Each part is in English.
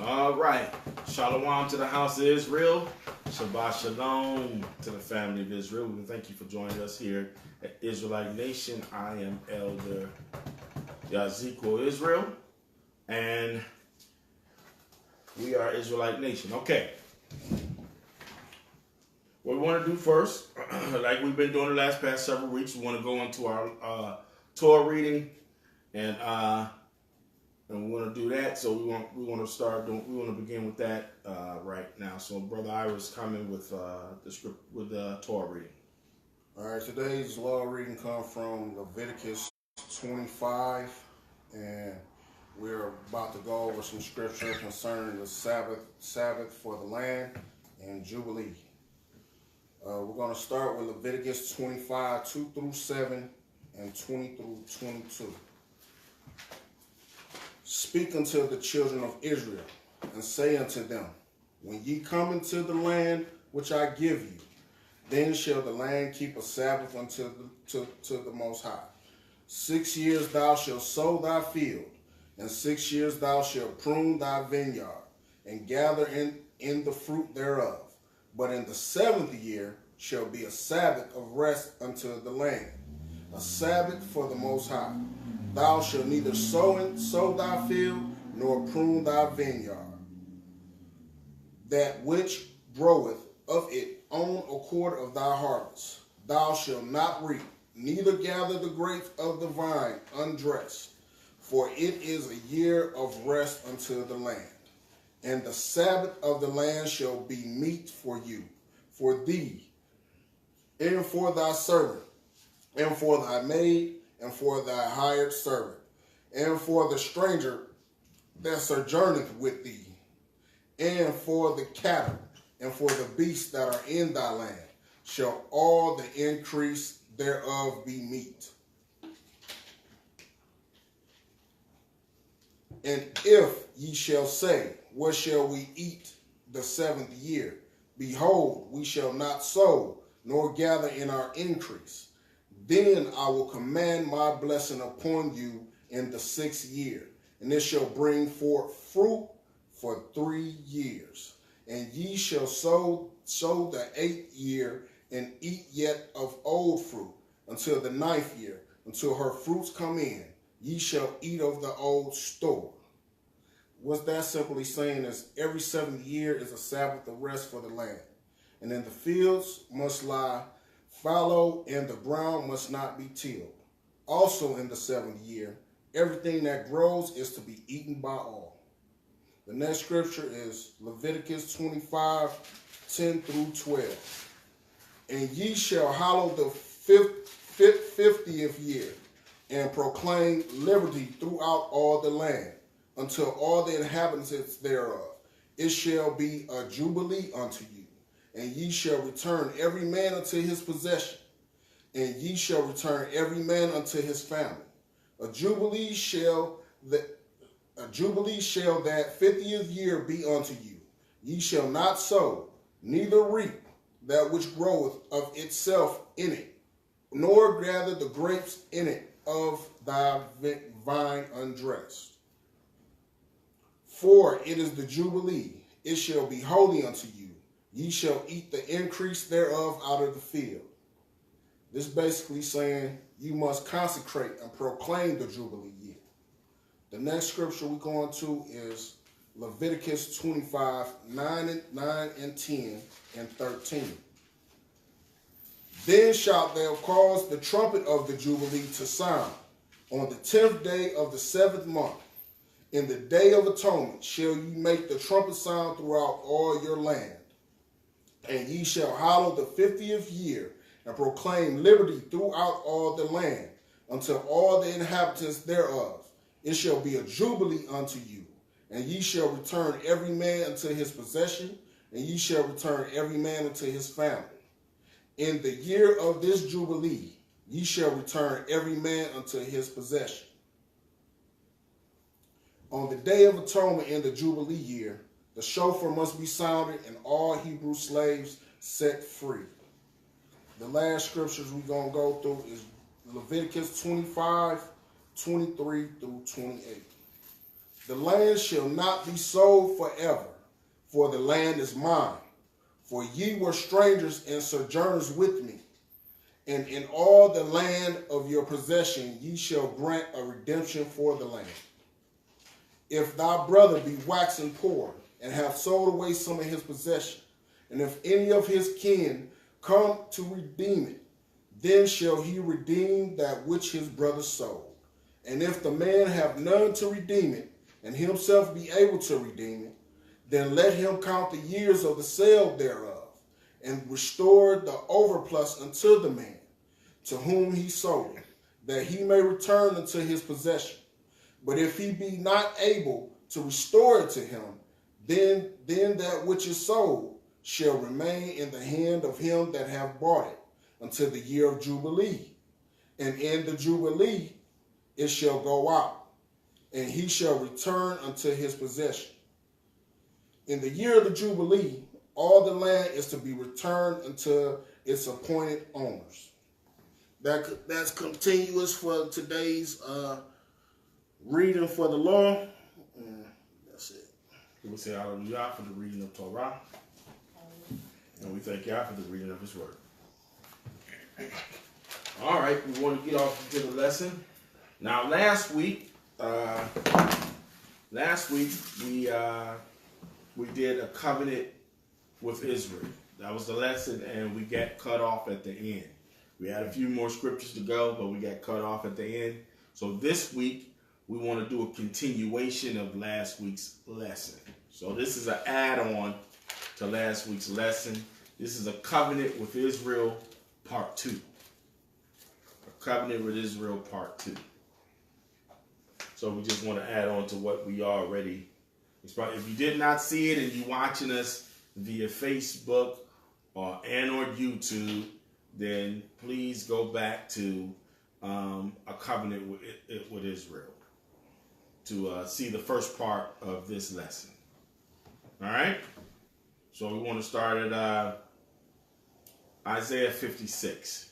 All right. Shalom to the house of Israel. Shabbat shalom to the family of Israel. We thank you for joining us here at Israelite Nation. I am Elder Yazico Israel, and we are Israelite Nation. Okay. What we want to do first, like we've been doing the past several weeks, we want to go into our Torah reading, and we want to do that. So we want to start doing. We want to begin with that right now. So Brother Ira's coming with the script with the Torah reading. All right, today's law reading comes from Leviticus 25, and we're about to go over some scripture concerning the Sabbath for the land and Jubilee. We're going to start with Leviticus 25, 2 through 7, and 20 through 22. Speak unto the children of Israel, and say unto them, when ye come into the land which I give you, then shall the land keep a Sabbath unto the Most High. 6 years thou shalt sow thy field, and 6 years thou shalt prune thy vineyard, and gather in the fruit thereof. But in the 7th year shall be a Sabbath of rest unto the land, a Sabbath for the Most High. Thou shalt neither sow thy field, nor prune thy vineyard. That which groweth of it on accord of thy harvest, thou shalt not reap, neither gather the grapes of the vine undressed. For it is a year of rest unto the land. And the Sabbath of the land shall be meat for you, for thee, and for thy servant, and for thy maid, and for thy hired servant, and for the stranger that sojourneth with thee, and for the cattle, and for the beasts that are in thy land, shall all the increase thereof be meat. And if ye shall say, what shall we eat the 7th year? Behold, we shall not sow, nor gather in our increase. Then I will command my blessing upon you in the 6th year, and it shall bring forth fruit for 3 years. And ye shall sow the 8th year, and eat yet of old fruit until the 9th year, until her fruits come in. Ye shall eat of the old store. What that simply saying is every 7th year is a Sabbath of rest for the land. And then the fields must lie fallow, and the ground must not be tilled. Also in the 7th year, everything that grows is to be eaten by all. The next scripture is Leviticus 25, 10 through 12. And ye shall hallow the 50th year, and proclaim liberty throughout all the land, until all the inhabitants thereof. It shall be a jubilee unto you, and ye shall return every man unto his possession, and ye shall return every man unto his family. A jubilee shall that 50th year be unto you. Ye shall not sow, neither reap that which groweth of itself in it, nor gather the grapes in it of thy vine undressed. For it is the Jubilee, it shall be holy unto you. Ye shall eat the increase thereof out of the field. This basically saying you must consecrate and proclaim the Jubilee year. The next scripture we're going to is Leviticus 25, 9 and 10 and 13. Then shalt thou cause the trumpet of the Jubilee to sound on the 10th day of the 7th month. In the day of atonement shall ye make the trumpet sound throughout all your land. And ye shall hallow the 50th year, and proclaim liberty throughout all the land, until all the inhabitants thereof. It shall be a jubilee unto you, and ye shall return every man unto his possession, and ye shall return every man unto his family. In the year of this jubilee, ye shall return every man unto his possession. On the day of atonement in the Jubilee year, the shofar must be sounded and all Hebrew slaves set free. The last scriptures we're going to go through is Leviticus 25, 23 through 28. The land shall not be sold forever, for the land is mine. For ye were strangers and sojourners with me. And in all the land of your possession ye shall grant a redemption for the land. If thy brother be waxen poor, and hath sold away some of his possession, and if any of his kin come to redeem it, then shall he redeem that which his brother sold. And if the man have none to redeem it, and himself be able to redeem it, then let him count the years of the sale thereof, and restore the overplus unto the man to whom he sold it, that he may return unto his possession. But if he be not able to restore it to him, then that which is sold shall remain in the hand of him that hath bought it until the year of Jubilee. And in the Jubilee it shall go out, and he shall return unto his possession. In the year of the Jubilee, all the land is to be returned unto its appointed owners. That's continuous for today's reading for the law. That's it. We say hallelujah for the reading of Torah. And we thank God for the reading of his word. All right, we want to get off into the lesson. Now, last week we did a covenant with Israel. That was the lesson, and we got cut off at the end. We had a few more scriptures to go, but we got cut off at the end. So this week, we want to do a continuation of last week's lesson. So this is an add-on to last week's lesson. This is a covenant with Israel, part 2. A covenant with Israel, part 2. So we just want to add on to what we already. If you did not see it and you're watching us via Facebook or YouTube, then please go back to a covenant with Israel to see the first part of this lesson. All right? So we want to start at Isaiah 56.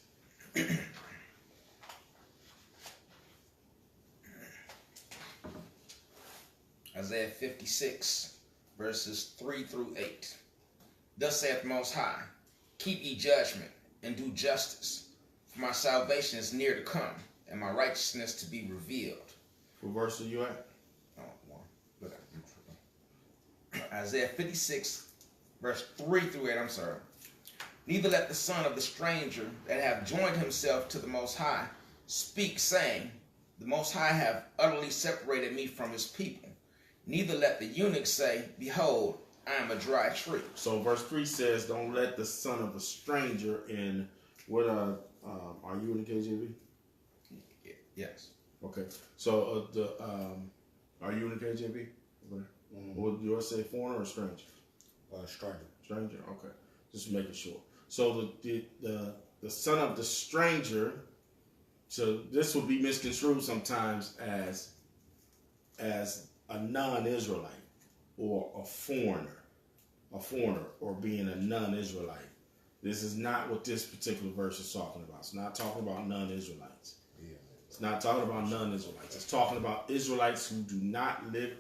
Isaiah 56, verses 3 through 8. Thus saith the Most High, keep ye judgment, and do justice, for my salvation is near to come, and my righteousness to be revealed. What verse are you at? Isaiah 56, verse 3 through 8, Neither let the son of the stranger that hath joined himself to the Most High speak, saying, the Most High hath utterly separated me from his people. Neither let the eunuch say, behold, I am a dry tree. So verse 3 says, don't let the son of a stranger in, what, are you in the KJV? Yes. Okay. So, are you in the KJV? Mm-hmm. Would yours say foreigner or stranger? Stranger. Stranger? Okay. Just making sure. So the son of the stranger, so this would be misconstrued sometimes as a non-Israelite or a foreigner or being a non-Israelite. This is not what this particular verse is talking about. It's not talking about non-Israelites. It's not talking about non-Israelites. It's talking about Israelites who do not live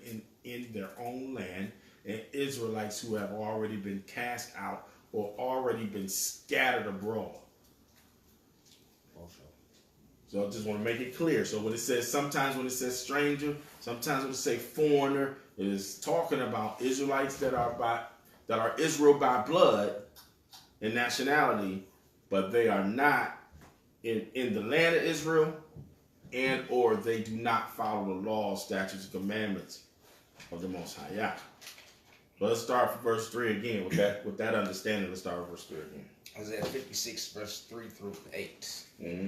in their own land, and Israelites who have already been cast out or already been scattered abroad. So I just want to make it clear. So when it says, sometimes when it says stranger, sometimes when it says foreigner, it is talking about Israelites that are Israel by blood and nationality, but they are not in the land of Israel, and or they do not follow the laws, statutes, and commandments of the Most High. Yeah. So let's start from verse 3 again. With that understanding, let's start with verse 3 again. Isaiah 56, verse 3 through 8. Mm-hmm.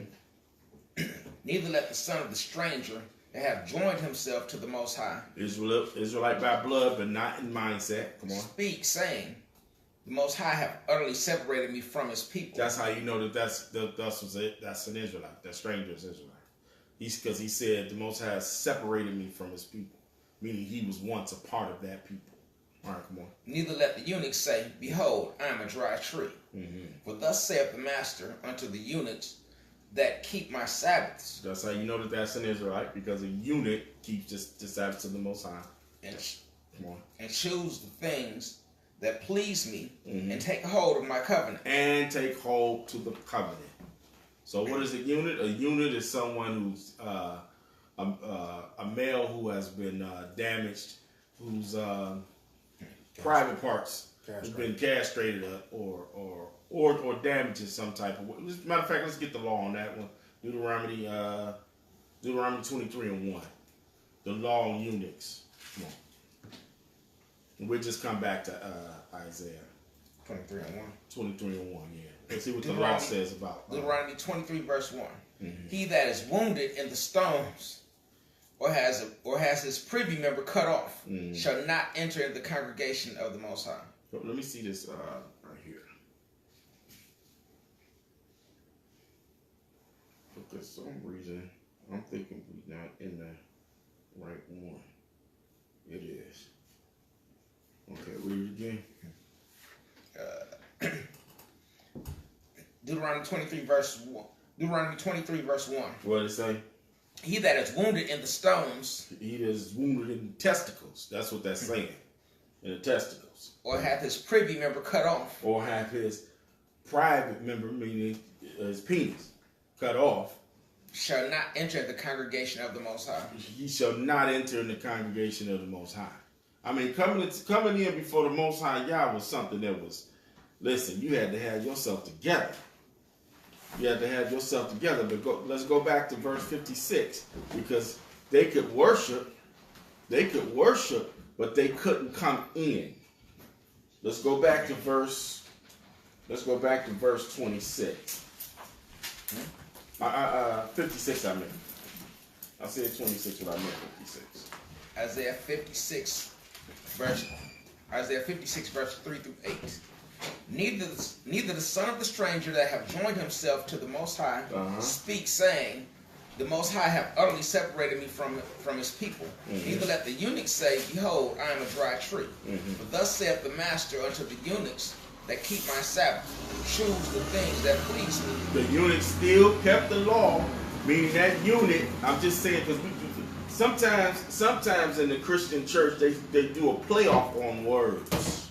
Neither let the son of the stranger that have joined himself to the Most High, Israelite by blood, but not in mindset. Come on. Speak, saying, the Most High have utterly separated me from his people. That's how you know that that's an Israelite. That stranger is Israelite. Because he said the Most High has separated me from his people, meaning he was once a part of that people. All right, come on. Neither let the eunuch say, behold, I am a dry tree. Mm-hmm. For thus saith the master unto the eunuchs that keep my Sabbaths. That's how you know that that's an Israelite, because a eunuch keeps the Sabbaths of the Most High. and choose the things that please me, and take hold of my covenant. And take hold to the covenant. So what is a unit? A unit is someone who's a male who has been damaged, whose private parts has been castrated or damaged in some type of way. As a matter of fact, let's get the law on that one. Deuteronomy 23:1. The law on eunuchs. Come on. And we'll just come back to Isaiah 23:1. 23:1, yeah. Let's see what the law says about Deuteronomy 23 verse 1. He that is wounded in the stones or has his privy member cut off shall not enter in the congregation of the Most High. Let me see this right here. For some reason, I'm thinking we're not in the right one. It is. Okay, read it again. Deuteronomy 23 verse 1. Deuteronomy 23 verse 1. What did it say? He that is wounded in the stones. He is wounded in the testicles. That's what that's saying. In the testicles. Or hath his privy member cut off. Or have his private member, meaning his penis, cut off. Shall not enter the congregation of the Most High. He shall not enter in the congregation of the Most High. I mean, coming in before the Most High Yah was something that was, listen, you had to have yourself together. You had to have yourself together. But let's go back to verse 56, because they could worship, but they couldn't come in. Let's go back to verse 26. 56, I meant. I said 26, but I meant 56. Isaiah 56 verse 3 through 8. Neither the son of the stranger that have joined himself to the Most High speak, saying, the Most High have utterly separated me from his people. Neither let the eunuch say, behold, I am a dry tree. But thus saith the master unto the eunuchs that keep my Sabbath, choose the things that please me. The eunuch still kept the law, meaning that eunuch, I'm just saying, because sometimes in the Christian church, they do a playoff on words.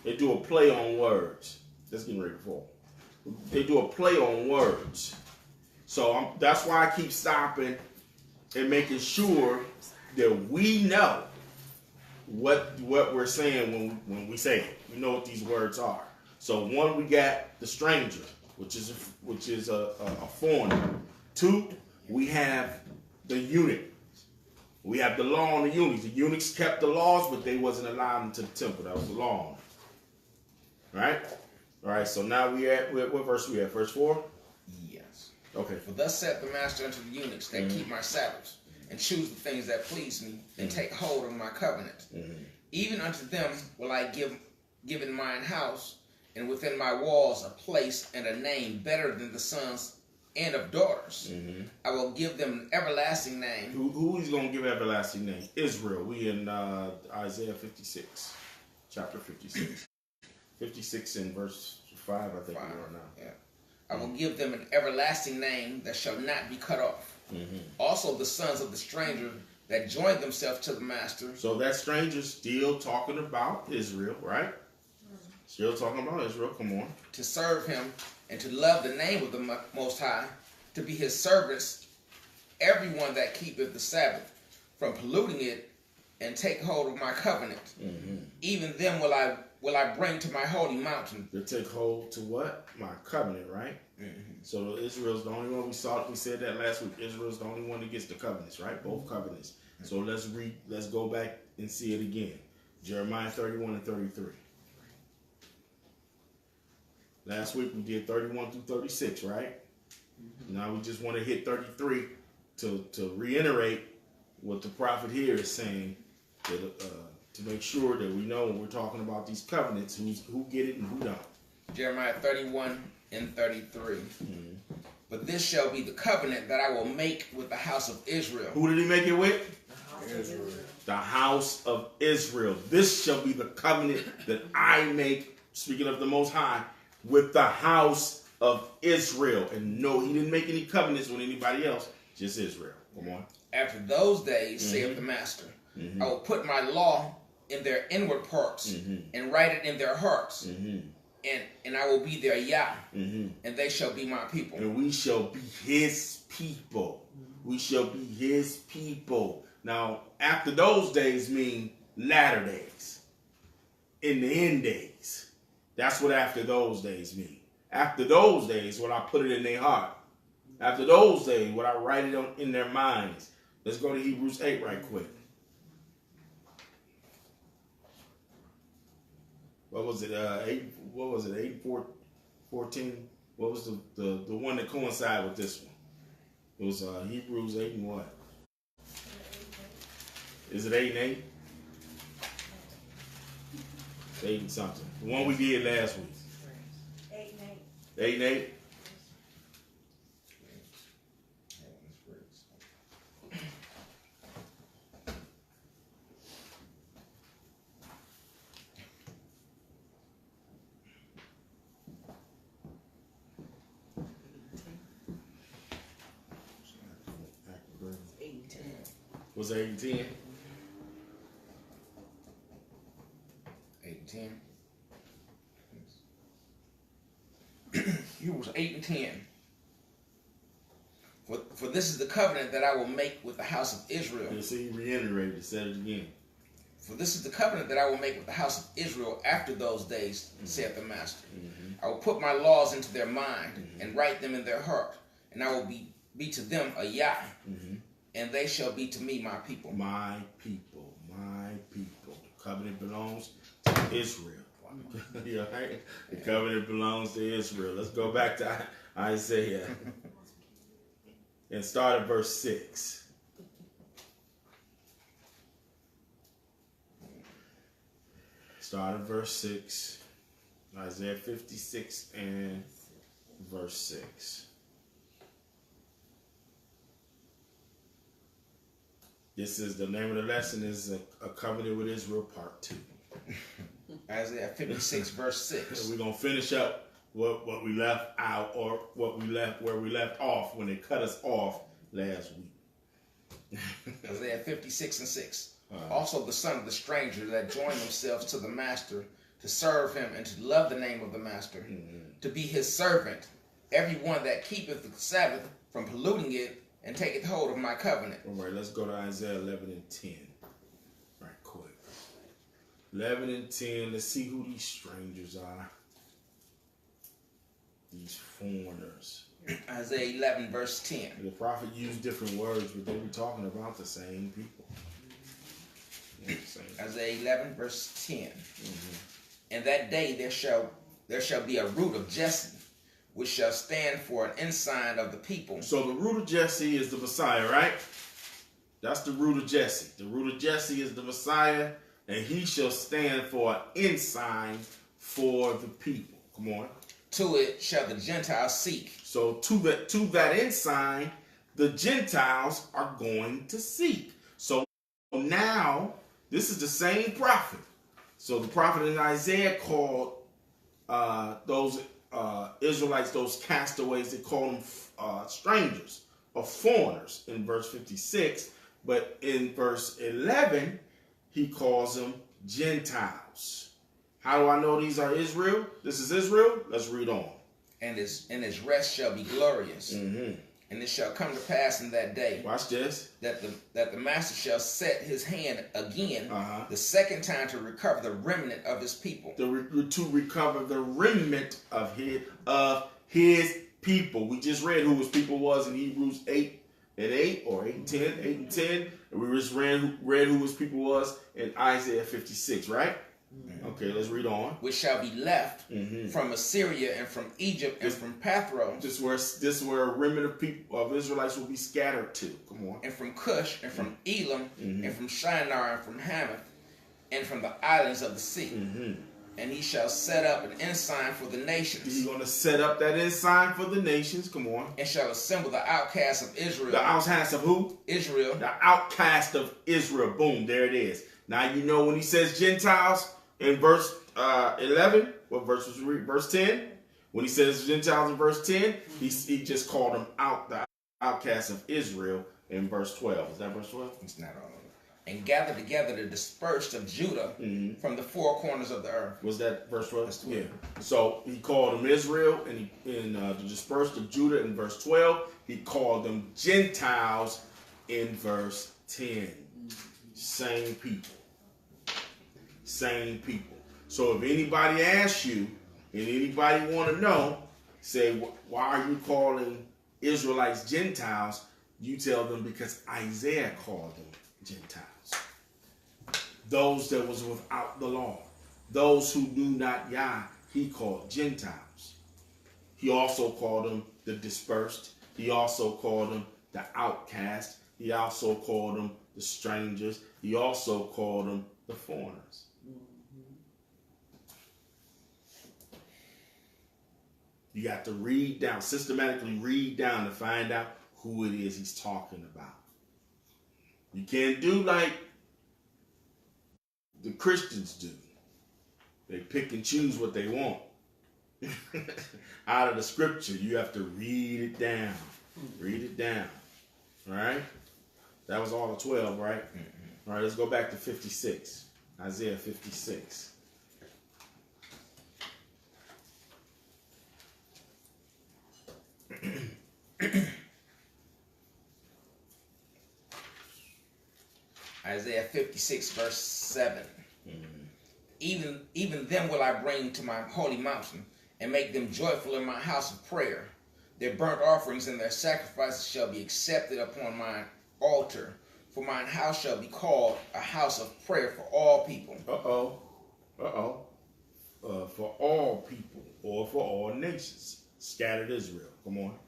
They do a play on words. That's getting ready to fall. They do a play on words. So that's why I keep stopping and making sure that we know what we're saying when we say it. We know what these words are. So one, we got the stranger, which is a foreigner. Two, we have the eunuch. We have the law on the eunuchs. The eunuchs kept the laws, but they wasn't allowed into the temple. That was the law. Right? All right. So now what verse we at? Verse 4. Yes. Okay. For thus saith the master unto the eunuchs that keep my Sabbaths, and choose the things that please me, and take hold of my covenant. Even unto them will I give in mine house, and within my walls a place and a name better than the sons and of daughters. I will give them an everlasting name. Who is going to give everlasting name? Israel. We in Isaiah 56, chapter 56. 56 in verse 5, I think we are now. Yeah. I will give them an everlasting name that shall not be cut off. Also the sons of the stranger that joined themselves to the master. So that stranger still talking about Israel, right? Still talking about Israel. Come on. To serve him and to love the name of the Most High, to be his servants, everyone that keepeth the Sabbath, from polluting it, and take hold of my covenant. Even them will I bring to my holy mountain. To take hold to what? My covenant, right? So Israel's the only one we said that last week. Israel's the only one that gets the covenants, right? Both covenants. So let's go back and see it again. Jeremiah 31 and 33. Last week we did 31 through 36, right? Now we just want to hit 33 to reiterate what the prophet here is saying, that, to make sure that we know when we're talking about these covenants, who get it and who don't. Jeremiah 31 and 33. But this shall be the covenant that I will make with the house of Israel. Who did he make it with? Israel. The house of Israel. This shall be the covenant that I make, speaking of the Most High, with the house of Israel. And no, he didn't make any covenants with anybody else, just Israel. Come on. After those days, saith the master, I will put my law in their inward parts and write it in their hearts. And I will be their Yah, and they shall be my people. And we shall be his people. We shall be his people. Now, after those days mean latter days. In the end days. That's what after those days mean. After those days, when I put it in their heart. After those days, when I write it in their minds. Let's go to Hebrews 8 right quick. What was it? 8. What was it? 8:14. What was the one that coincided with this one? It was Hebrews 8 and what? Is it 8 and 8? 8 and something. The one we did last week. 8 and 8. 8 and 8. Was it 8 and 10? 8 and 10. Hebrews 8 and 10. For this is the covenant that I will make with the house of Israel. You see, he reiterated, said it again. For this is the covenant that I will make with the house of Israel after those days, saith the Master. I will put my laws into their mind and write them in their heart, and I will be to them a Yah, and they shall be to me my people. My people, my people. The covenant belongs to Israel. Yeah, right? The covenant belongs to Israel. Let's go back to Isaiah and start at verse 6. Start at verse 6. Isaiah 56 and verse 6. This is the name of the lesson is a covenant with Israel part 2. Isaiah 56 verse 6. We're gonna finish up what we left out, or where we left off when they cut us off last week. Isaiah 56 and 6. Also the son of the stranger that join themselves to the master to serve him and to love the name of the master, to be his servant, every one that keepeth the Sabbath from polluting it and taketh hold of my covenant. All right, let's go to Isaiah 11 and 10. Right quick. 11 and 10. Let's see who these strangers are. These foreigners. Isaiah 11 verse 10. The prophet used different words, but they were talking about the same people. Yeah, Isaiah 11 verse 10. In that day there shall be a root of Jesse, which shall stand for an ensign of the people. So the root of Jesse is the Messiah, right? That's the root of Jesse. The root of Jesse is the Messiah, and he shall stand for an ensign for the people. Come on. To it shall the Gentiles seek. So to that ensign, the Gentiles are going to seek. So now, this is the same prophet. So the prophet in Isaiah called those Israelites, those castaways, they call them strangers or foreigners in verse 56. But in verse 11, he calls them Gentiles. How do I know these are Israel? This is Israel? Let's read on. And his rest shall be glorious. And it shall come to pass in that day. Watch this. That the master shall set his hand again the second time to recover the remnant of his people. To recover the remnant of his people. We just read who his people was in Hebrews 8 and 8 or 8 and 10, 8 and 10. And we just read who his people was in Isaiah 56, right? Okay, let's read on. Which shall be left from Assyria and from Egypt and from Pathros. This is where a remnant of people of Israelites will be scattered to. Come on. And from Cush and from Elam and from Shinar and from Hamath and from the islands of the sea. And he shall set up an ensign for the nations. He's going to set up that ensign for the nations. Come on. And shall assemble the outcasts of Israel. The outcasts of who? Israel. The outcast of Israel. Boom, there it is. Now you know when he says Gentiles in verse 11, what verse was read? Verse 10. When he says Gentiles in verse 10, he just called them out, the outcasts of Israel in verse 12. Is that verse 12? It's not all of and gather together the dispersed of Judah from the four corners of the earth. Was that verse 12? Yeah. So he called them Israel, and the dispersed of Judah in verse 12. He called them Gentiles in verse 10. Same people. Same people. So if anybody asks you, and anybody want to know, say, why are you calling Israelites Gentiles? You tell them because Isaiah called them Gentiles. Those that was without the law. Those who knew not Yah, he called Gentiles. He also called them the dispersed. He also called them the outcast. He also called them the strangers. He also called them the foreigners. You got to read down, systematically read down to find out who it is he's talking about. You can't do like the Christians do. They pick and choose what they want. Out of the scripture, you have to read it down. Read it down. All right? That was all the 12, right? All right, let's go back to 56. Isaiah 56. Isaiah 56 verse 7. Even them will I bring to my holy mountain, and make them joyful in my house of prayer. Their burnt offerings and their sacrifices shall be accepted upon mine altar, for mine house shall be called a house of prayer for all people. For all people, or for all nations. Scattered Israel. Come on.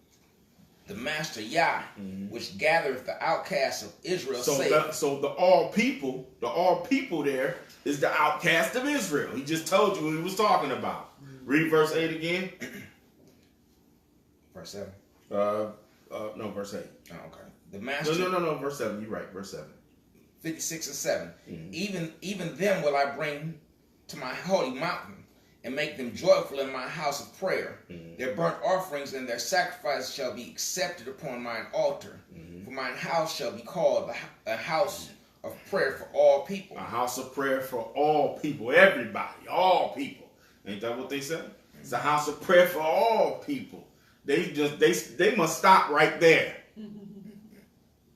The Master Yah, which gathereth the outcasts of Israel, saith. So the all people there is the outcast of Israel. He just told you what he was talking about. Read verse 8 again. Verse 7. No, verse 8. Oh, okay. The Master. No. Verse 7. You're right. Verse 7. 56 and 7. Even them will I bring to my holy mountain, and make them joyful in my house of prayer. Their burnt offerings and their sacrifices shall be accepted upon mine altar. For mine house shall be called a house of prayer for all people. A house of prayer for all people. Everybody. All people. Ain't that what they said? It's a house of prayer for all people. They must stop right there.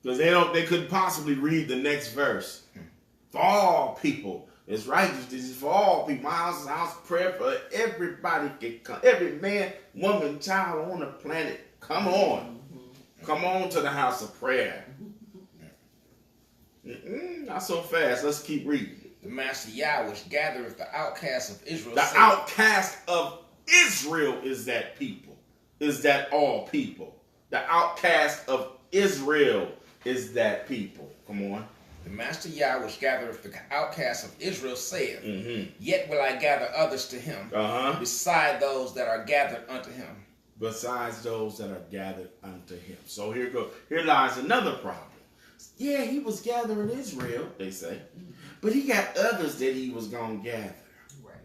Because they couldn't possibly read the next verse. For all people. It's righteous. This is for all people. My house is a house of prayer for everybody. Can come. Every man, woman, child on the planet. Come on. Come on to the house of prayer. Not so fast. Let's keep reading. The Master Yah, which gathereth the outcasts of Israel. The outcast of Israel is that people. Is that all people. The outcast of Israel is that people. Come on. The Master Yah, which gathereth the outcasts of Israel, saith, Yet will I gather others to him, beside those that are gathered unto him. Besides those that are gathered unto him. So here lies another problem. Yeah, he was gathering Israel, they say. But he got others that he was going to gather. Right.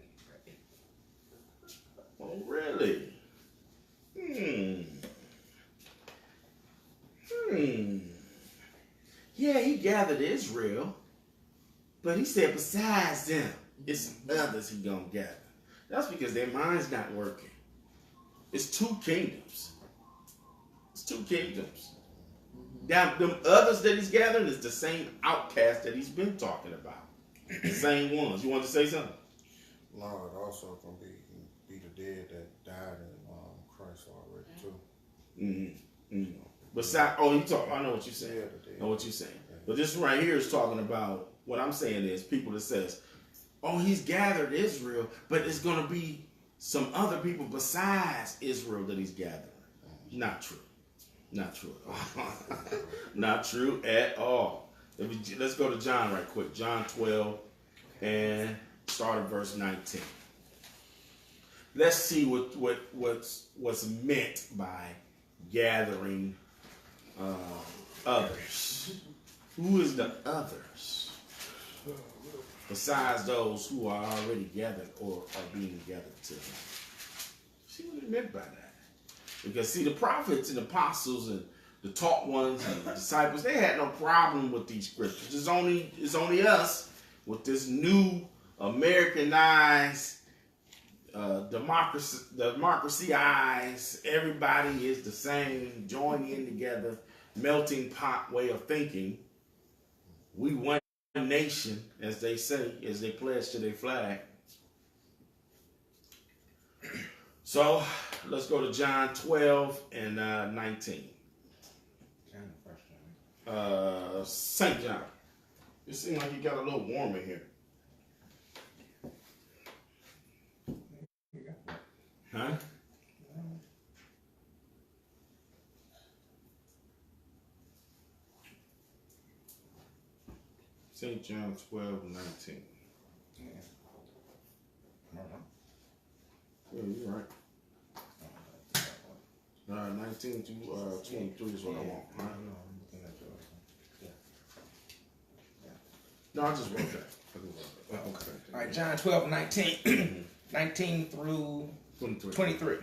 Oh, really? Yeah, he gathered Israel, but he said besides them, it's others he gonna gather. That's because their mind's not working. It's two kingdoms. It's two kingdoms. Now, them others that he's gathering is the same outcast that he's been talking about. The same ones. You want to say something? Lord, also gonna be the dead that died in Christ already too. Besides, I know what you're saying. I know what you're saying. But this right here is talking about, what I'm saying is people that says, oh, he's gathered Israel, but it's going to be some other people besides Israel that he's gathering. Not true. Not true at all. Not true at all. Let's go to John right quick. John 12 and start at verse 19. Let's see what's meant by gathering others. Who is the others? Besides those who are already gathered or are being gathered to him. See what he meant by that? Because see, the prophets and apostles and the taught ones and the disciples, they had no problem with these scriptures. It's only us with this new Americanized democracy eyes. Everybody is the same, joining in together, melting pot way of thinking. We one nation, as they say, as they pledge to their flag. So let's go to John 12 and 19. St. John. It seems like you got a little warm in here. Huh? St. John 12 and 19. Yeah. Yeah, you're right. 19 to 23 is what I want. Right? No, I just wrote that. Okay. All right, John 12 and 19. 19 through 23.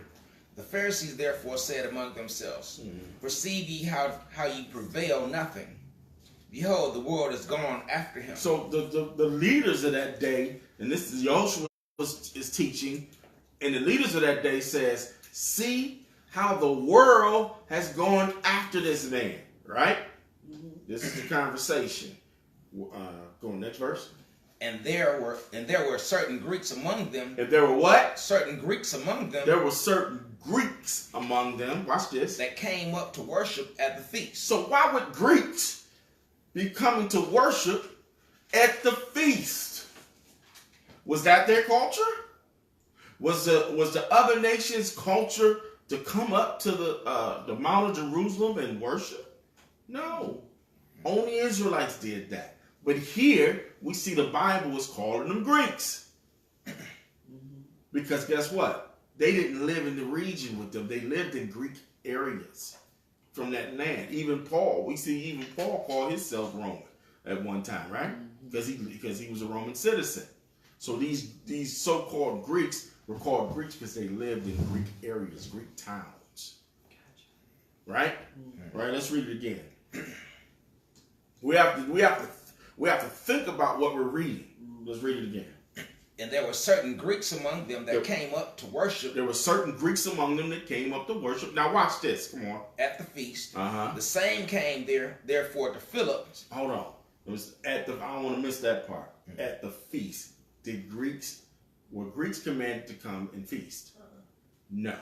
The Pharisees therefore said among themselves, perceive ye how ye prevail nothing. Behold, the world is gone after him. So the leaders of that day, and this is Joshua is teaching, and the leaders of that day says, see how the world has gone after this man, right? This is the conversation. Go on, next verse. And there were certain Greeks among them. If there were what? Certain Greeks among them. There were certain Greeks among them. Watch this. That came up to worship at the feast. So why would Greeks be coming to worship at the feast? Was that their culture? Was the other nations' culture to come up to the Mount of Jerusalem and worship? No. Only Israelites did that. But here, we see the Bible is calling them Greeks. Because guess what? They didn't live in the region with them. They lived in Greek areas from that land. Even Paul, we see even Paul called himself Roman at one time, right? Because he was a Roman citizen. So these so-called Greeks were called Greeks because they lived in Greek areas, Greek towns. Right? Right, let's read it again. We have to think about what we're reading. Let's read it again. And there were certain Greeks among them that came up to worship. There were certain Greeks among them that came up to worship. Now watch this. Come on. At the feast. Uh-huh. The same came therefore to Philip. Hold on. It was I don't want to miss that part. At the feast. Were Greeks commanded to come and feast? No.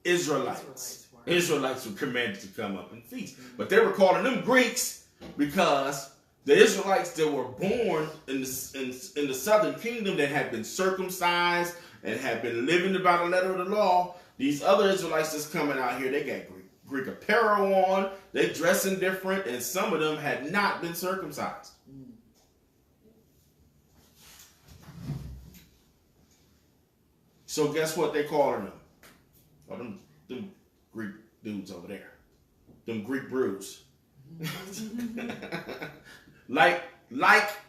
Israelites were commanded to come up and feast. But they were calling them Greeks because the Israelites that were born in the southern kingdom that had been circumcised and had been living by the letter of the law, these other Israelites that's coming out here, they got Greek apparel on, they dressing different, and some of them had not been circumcised. So guess what they calling them? Oh, them Greek dudes over there. Them Greek brews. Like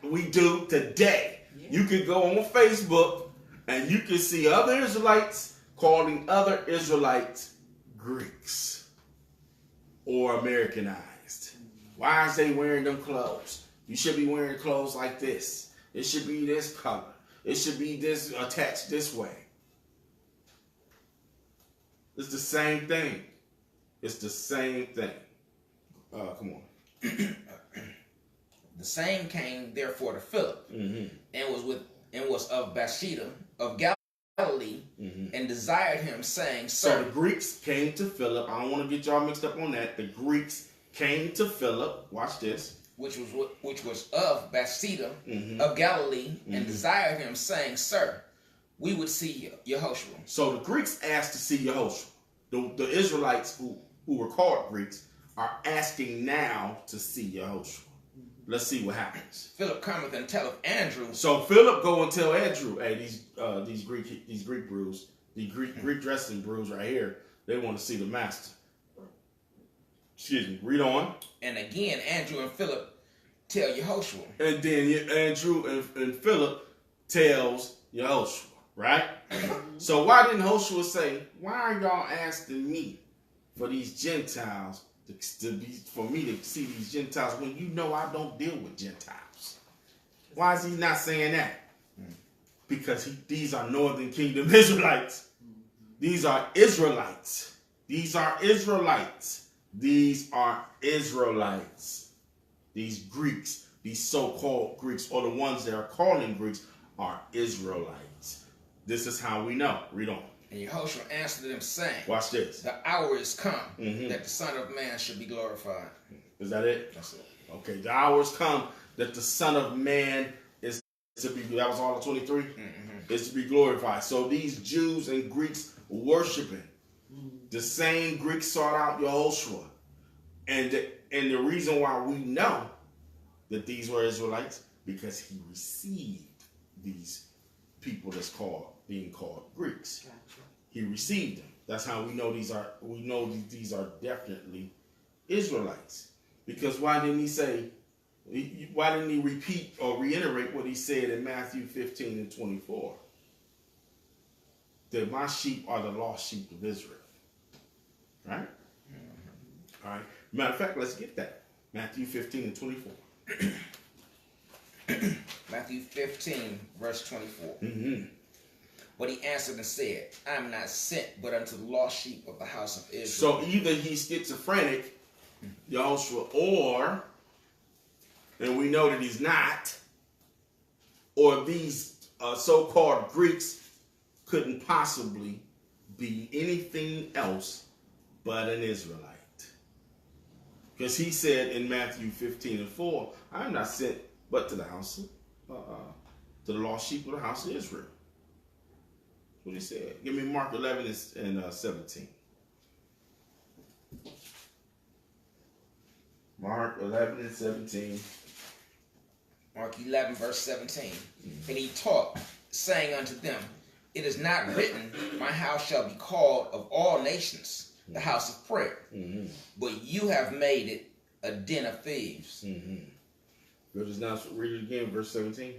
we do today. Yeah. You can go on Facebook and you can see other Israelites calling other Israelites Greeks or Americanized. Why is they wearing them clothes? You should be wearing clothes like this. It should be this color. It should be this attached this way. It's the same thing. It's the same thing. Come on. The same came therefore to Philip, and was of Bethsaida of Galilee, and desired him, saying, Sir. So the Greeks came to Philip. I don't want to get y'all mixed up on that. The Greeks came to Philip. Watch this. Which was of Bethsaida of Galilee, and desired him, saying, Sir, we would see Yehoshua. So the Greeks asked to see Yehoshua. The Israelites who were called Greeks are asking now to see Yehoshua. Let's see what happens. Philip cometh and telleth Andrew. So Philip go and tell Andrew, hey, these Greek brews, the Greek dressing brews right here, they want to see the master. Excuse me. Read on. And again, Andrew and Philip tell Yehoshua. And then Andrew and Philip tells Yehoshua, right? So why didn't Yehoshua say, why are y'all asking me for these Gentiles for me to see these Gentiles when you know I don't deal with Gentiles? Why is he not saying that? Because these are Northern Kingdom Israelites. These are Israelites. These are Israelites. These are Israelites. These Greeks, these so-called Greeks, or the ones that are calling Greeks, are Israelites. This is how we know. Read on. And Yehoshua answered them, saying, Watch this. The hour is come that the Son of Man should be glorified. Is that it? That's it. Okay, the hour has come that the Son of Man is to be, that was all of 23? Is to be glorified. So these Jews and Greeks worshiping, the same Greeks sought out Yehoshua. And the reason why we know that these were Israelites, because he received these people that's being called Greeks. He received them. That's how we know these are definitely Israelites. Because why didn't he repeat or reiterate what he said in Matthew 15 and 24? That my sheep are the lost sheep of Israel. Right? All right. Matter of fact, let's get that. Matthew 15 and 24. Matthew 15, verse 24. But he answered and said, I am not sent but unto the lost sheep of the house of Israel. So either he's schizophrenic, Yahushua, and we know that he's not, or these so-called Greeks couldn't possibly be anything else but an Israelite. Because he said in Matthew 15 and 4, I am not sent but to the house of, to the lost sheep of the house of Israel. That's what he said. Give me Mark 11 and 17. Mark 11 and 17. Mark 11, verse 17. And he taught, saying unto them, It is not written, My house shall be called of all nations, the house of prayer. But you have made it a den of thieves. Good as now, read it again, verse 17.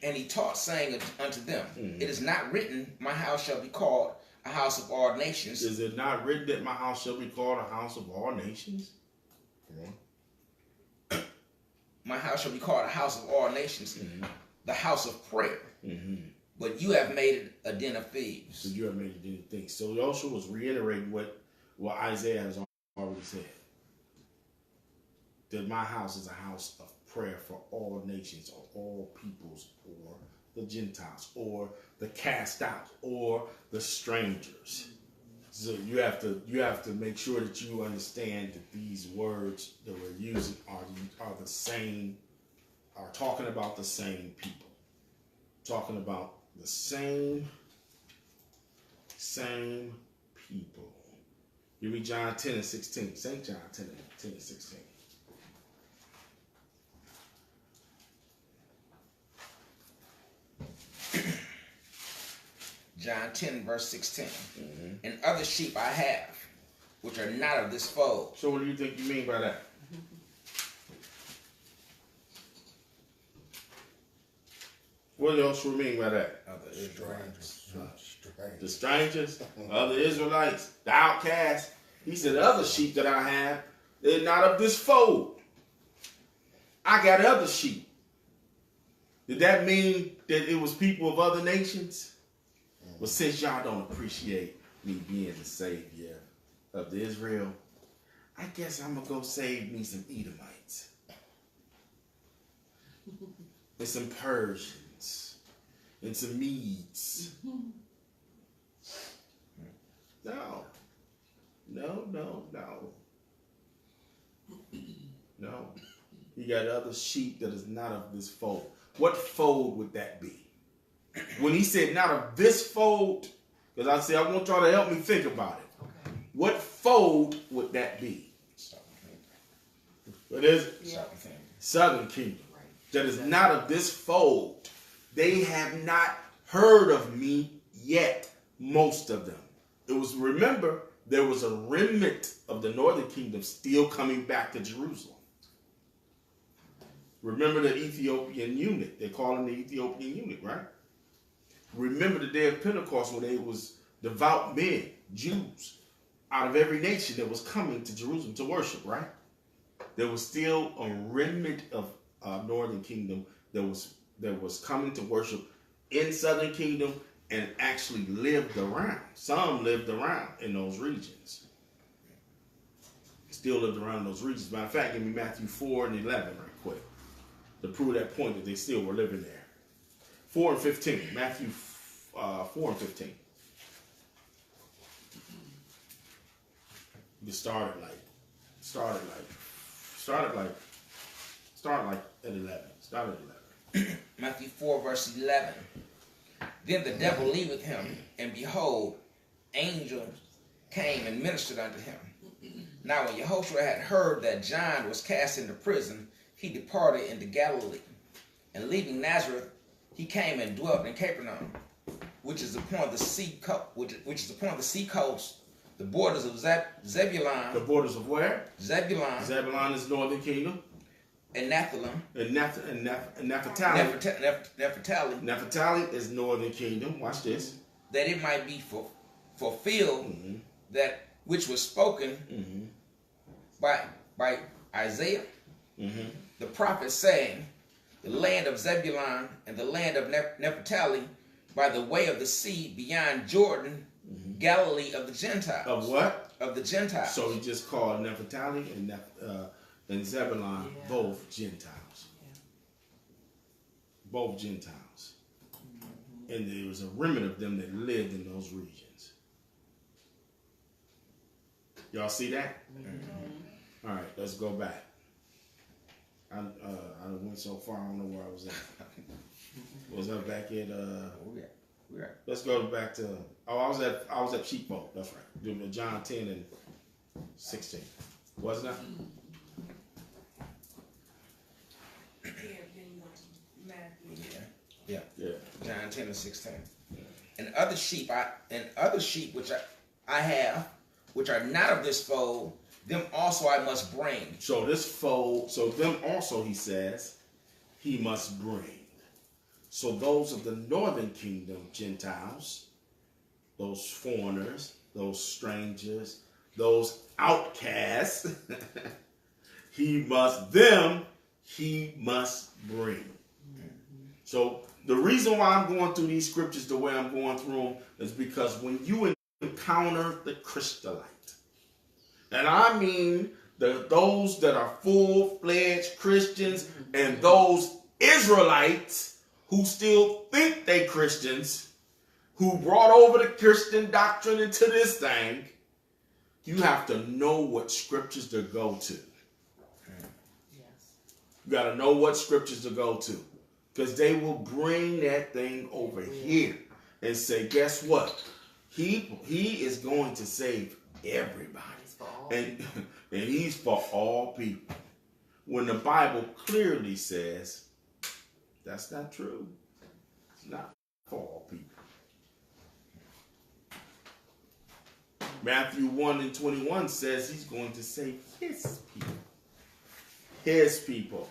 And he taught, saying unto them, It is not written, My house shall be called a house of all nations. Is it not written that my house shall be called a house of all nations? Come on. My house shall be called a house of all nations, the house of prayer. But you have made it a den of thieves. So you have made it a den of thieves. So Joshua was reiterating what Isaiah has already said. That my house is a house of prayer for all nations, or all peoples, or the Gentiles, or the cast out, or the strangers. So you have to make sure that you understand that these words that we're using are the same, are talking about the same people, talking about the same people. Give me John 10 and 16. St. John 10 and 16. John 10, verse 16. And other sheep I have, which are not of this fold. So what do you think you mean by that? What else do you mean by that? Other Israelites. The strangers, other Israelites, the outcasts. He said, the other sheep that I have, they're not of this fold. I got other sheep. Did that mean that it was people of other nations? Well, since y'all don't appreciate me being the savior of the Israel, I guess I'm going to go save me some Edomites. And some Persians. And some Medes. No. You got other sheep that is not of this fold. What fold would that be? When he said not of this fold, because I said I want y'all to help me think about it. Okay. What fold would that be? What is it? Southern Kingdom. Right. That is not of this fold. They have not heard of me yet, most of them. It was, remember, there was a remnant of the Northern Kingdom still coming back to Jerusalem. Remember the Ethiopian eunuch. They call him the Ethiopian eunuch, right? Remember the day of Pentecost when they was devout men, Jews, out of every nation that was coming to Jerusalem to worship, right? There was still a remnant of northern kingdom that was coming to worship in southern kingdom and actually lived around. Some lived around in those regions. Still lived around those regions. Matter of fact, give me Matthew 4 and 11 right quick to prove that point that they still were living there. 4 and 15. Matthew 4 and 15. You started like at 11. Started at 11. Matthew 4 verse 11. Then the devil leaveth him, and behold, angels came and ministered unto him. Now when Yahushua had heard that John was cast into prison, he departed into Galilee. And leaving Nazareth, he came and dwelt in Capernaum, which is upon the sea coast, the borders of Zebulun. The borders of where? Zebulun. Zebulun is northern kingdom. And Nephilim. And Naphtali. Naphtali is northern kingdom. Watch this. That it might be fulfilled that which was spoken by Isaiah, the prophet, saying, the land of Zebulun and the land of Naphtali by the way of the sea beyond Jordan, Galilee of the Gentiles. Of what? Of the Gentiles. So he just called Naphtali and Zebulun both Gentiles. Yeah. Both Gentiles. And there was a remnant of them that lived in those regions. Y'all see that? All right, let's go back. I went so far, I don't know where I was at. Was I back at let's go back to I was at sheepfold, that's right. Doing John 10 and 16. Wasn't I? Yeah. John 10 and 16. Yeah. And other sheep which I have, which are not of this fold, them also I must bring. So this fold, so them also, he says, he must bring. So those of the northern kingdom, Gentiles, those foreigners, those strangers, those outcasts, he must bring. So the reason why I'm going through these scriptures the way I'm going through them is because when you encounter the Christianite, and I mean those that are full-fledged Christians and those Israelites who still think they Christians, who brought over the Christian doctrine into this thing, you have to know what scriptures to go to. You got to know what scriptures to go to. Because they will bring that thing over here and say, guess what? He is going to save everybody. And he's for all people. When the Bible clearly says that's not true. It's not for all people. Matthew 1 and 21 says he's going to save his people. His people.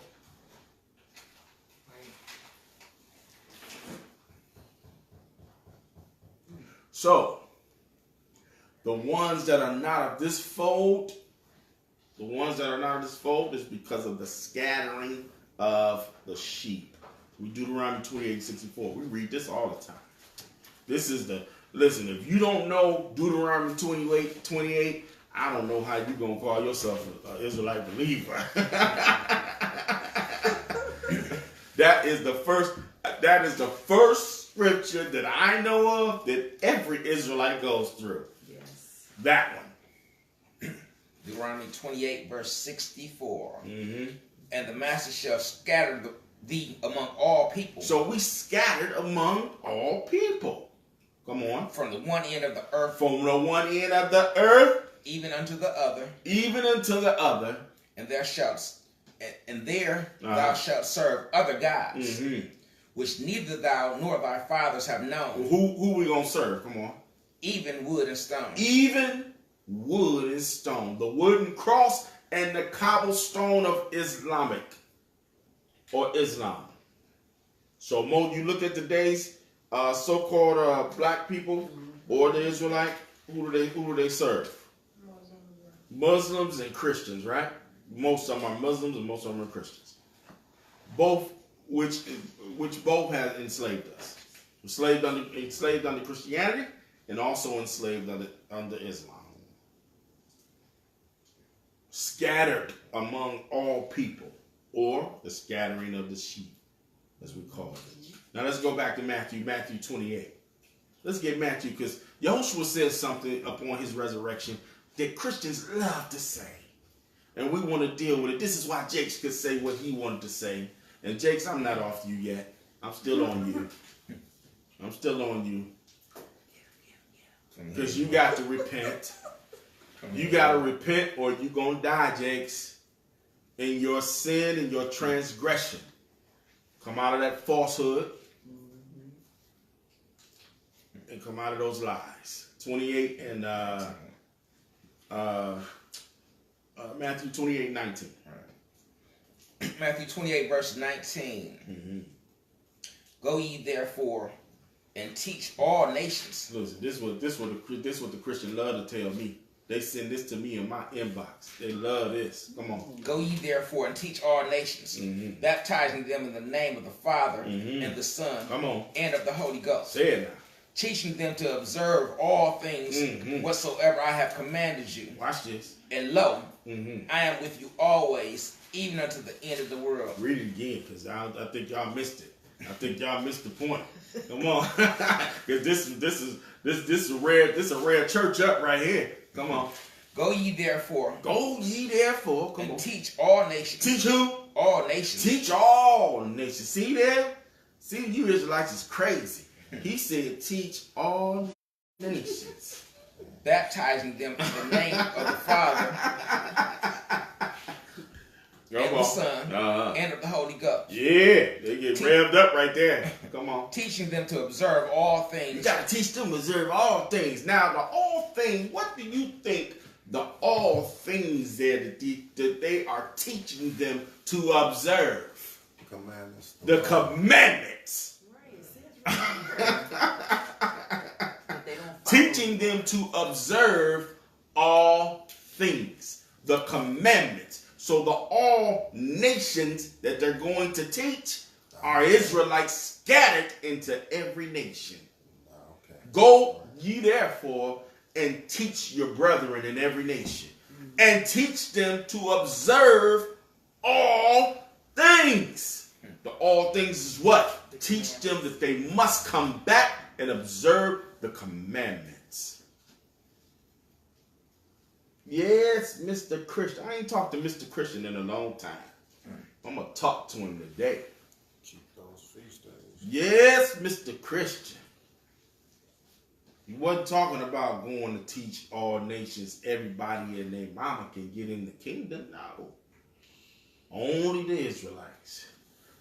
So, the ones that are not of this fold, is because of the scattering of the sheep. We Deuteronomy 28:64. We read this all the time. This is listen, if you don't know Deuteronomy 28, I don't know how you're going to call yourself an Israelite believer. That is the first scripture that I know of that every Israelite goes through. Yes. That one. Deuteronomy 28 verse 64. And the master shall scatter thee among all people. So we scattered among all people. Come on. From the one end of the earth. From the one end of the earth. Even unto the other. Even unto the other. And there thou shalt serve other gods. Which neither thou nor thy fathers have known. Who we gonna serve? Come on. Even wood and stone. Even wood and stone. The wooden cross and the cobblestone of Islam. So you look at today's so-called black people or the Israelite, who do they serve? Muslims and Christians, right? Most of them are Muslims and most of them are Christians. Both, which both have enslaved us. Enslaved under Christianity and also enslaved under Islam. Scattered among all people, or the scattering of the sheep, as we call it. Now let's go back to Matthew 28. Let's get Matthew, because Yahushua says something upon his resurrection that Christians love to say. And we want to deal with it. This is why Jakes could say what he wanted to say. And Jakes, I'm not off you yet. I'm still on you. I'm still on you. Because you got to repent. You got to repent or you're going to die, Jakes, in your sin and your transgression. Come out of that falsehood and come out of those lies. 28 and Matthew 28:19. Right. Matthew 28 verse 19. Mm-hmm. Go ye therefore and teach all nations. Listen, this is what the Christian love to tell me. They send this to me in my inbox. They love this. Come on. Go ye therefore and teach all nations, baptizing them in the name of the Father and the Son and of the Holy Ghost. Say it now. Teaching them to observe all things whatsoever I have commanded you. Watch this. And lo, I am with you always, even unto the end of the world. Read it again, because I think y'all missed it. I think y'all missed the point. Come on. Because this is a rare church up right here. Come on. Go ye therefore. Go ye therefore. Come on. Teach all nations. Teach who? All nations. Teach all nations. See there? See, you Israelites is crazy. He said, teach all nations. Baptizing them in the name of the Father and the Son and of the Holy Ghost. Yeah, they get revved up right there. Come on. Teaching them to observe all things. You got to teach them to observe all things. Now, the all things, what do you think the all things there that they are teaching them to observe? Commandments. The commandments. Teaching them to observe all things. The commandments. So the all nations that they're going to teach are Israelites scattered into every nation. Okay. Go ye therefore and teach your brethren in every nation. And teach them to observe all things. The all things is what? Teach them that they must come back and observe the commandments. Yes, Mr. Christian. I ain't talked to Mr. Christian in a long time. I'm going to talk to him today. Keep those feast days. Yes, Mr. Christian. He wasn't talking about going to teach all nations, everybody and their mama can get in the kingdom. No. Only the Israelites.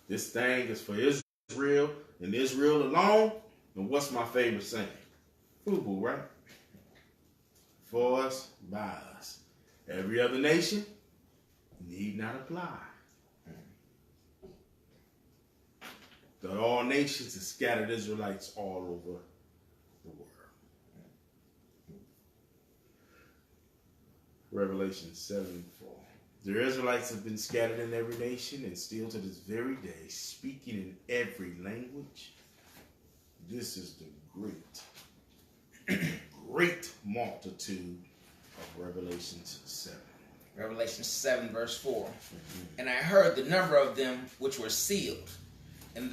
This thing is for Israel and Israel alone. And what's my favorite saying? Foo-boo, right? For us, by us. Every other nation need not apply. The all nations is scattered Israelites all over the world. Revelation 7:4. The Israelites have been scattered in every nation and still to this very day, speaking in every language. This is the great multitude of Revelation 7. Revelation 7 verse 4. And I heard the number of them which were sealed, and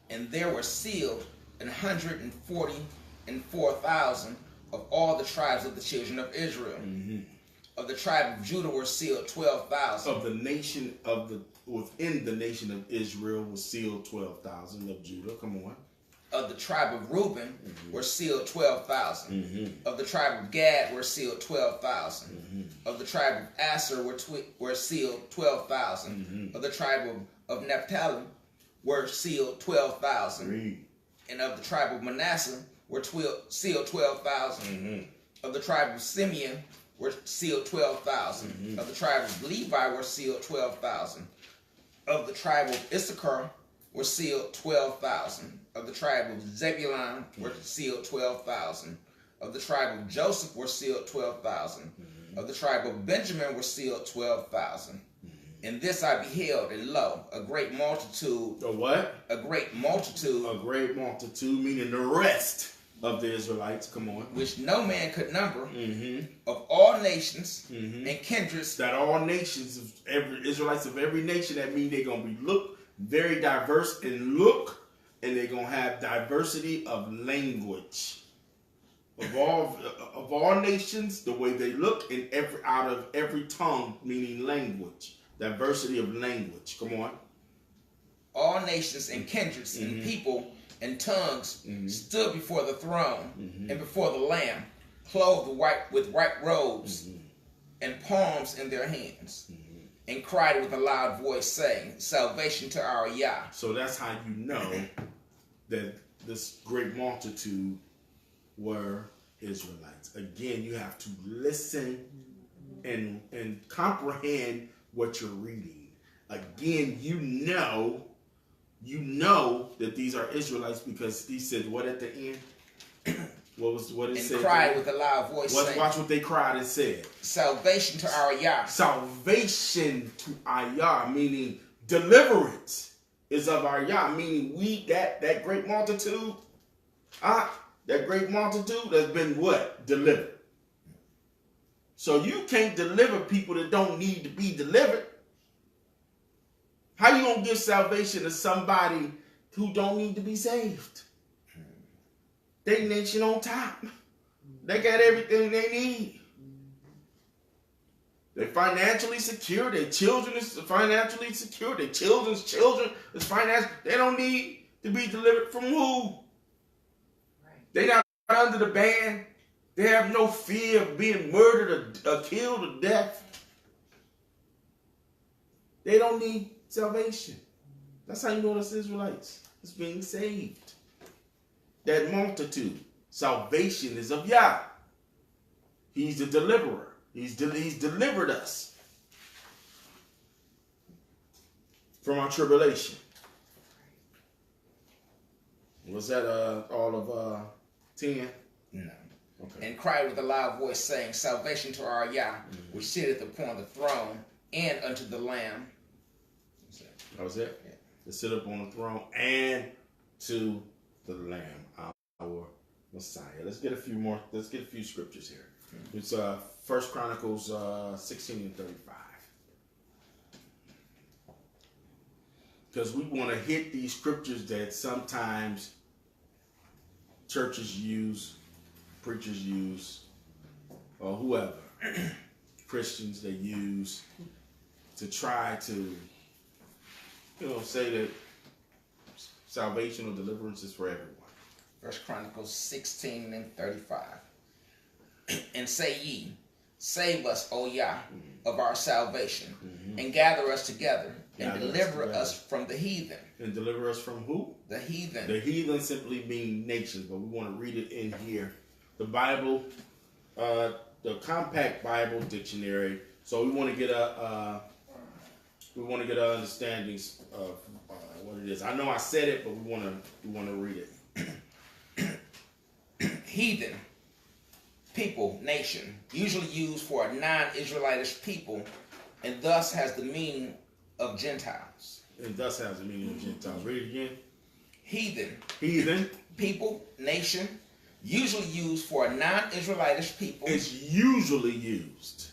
there were sealed 144,000 of all the tribes of the children of Israel. Of the tribe of Judah were sealed 12,000. Of the nation within the nation of Israel was sealed 12,000 of Judah. Come on. Of the tribe of Reuben were sealed 12,000. Of the tribe of Gad were sealed 12,000. Of the tribe of Asher were sealed 12,000. Of the tribe of Naphtali were sealed 12,000. And of the tribe of Manasseh were sealed 12,000. Of the tribe of Simeon were sealed 12,000. Of the tribe of Levi were sealed 12,000. Of the tribe of Issachar were sealed 12,000. Of the tribe of Zebulun were sealed 12,000. Of the tribe of Joseph were sealed 12,000. Of the tribe of Benjamin were sealed 12,000. In this I beheld, and lo, a great multitude. A what? A great multitude. A great multitude, meaning the rest of the Israelites. Come on. Which no man could number. Of all nations and kindreds. That all nations, of Israelites of every nation, that means they're going to be very diverse in look, and they're going to have diversity of language. Of all nations, the way they look, and out of every tongue, meaning language. Diversity of language. Come on. All nations and kindreds and people and tongues stood before the throne and before the Lamb, clothed with white robes and palms in their hands, and cried with a loud voice, saying, Salvation to our Yah. So that's how you know that this great multitude were Israelites. Again, you have to listen and comprehend what you're reading. Again, you know that these are Israelites, because he said what at the end? What it said? And cried with a loud voice, saying, watch what they cried and said. Salvation to our Yah. Salvation to our Yah, meaning deliverance is of our Yah, meaning we, that great multitude, that great multitude has been what? Delivered. So you can't deliver people that don't need to be delivered. How you gonna give salvation to somebody who don't need to be saved? They nation on top. They got everything they need. They're financially secure. Their children is financially secure. Their children's children is financially. They don't need to be delivered from who? Right. They not under the ban. They have no fear of being murdered or killed or death. They don't need salvation. That's how you know that's Israelites. It's being saved. That multitude. Salvation is of Yah. He's the deliverer. He's delivered us from our tribulation. Was that all of 10? No. Okay. And cried with a loud voice, saying, Salvation to our Yah, which sitteth upon the throne, and unto the Lamb. That was it? Yeah. To sit up on the throne and to the Lamb, our Messiah. Let's get a few scriptures here. It's 1 Chronicles 16 and 35. Because we want to hit these scriptures that sometimes churches use, preachers use, or whoever, Christians they use to try to, say that salvation or deliverance is for everyone. 1 Chronicles 16 and 35. And say ye, Save us, O Yah, of our salvation, and gather us together, and deliver us from the heathen. And deliver us from who? The heathen. The heathen simply mean nations, but we want to read it in here. The Bible, the Compact Bible Dictionary. So we want to get a understanding of what it is. I know I said it, but we want to read it. Heathen, people, nation, usually used for a non-Israelitish people, and thus has the meaning of Gentiles. And thus has the meaning of Gentiles. Read it again. Heathen, people, nation, usually used for a non-Israelitish people. It's usually used.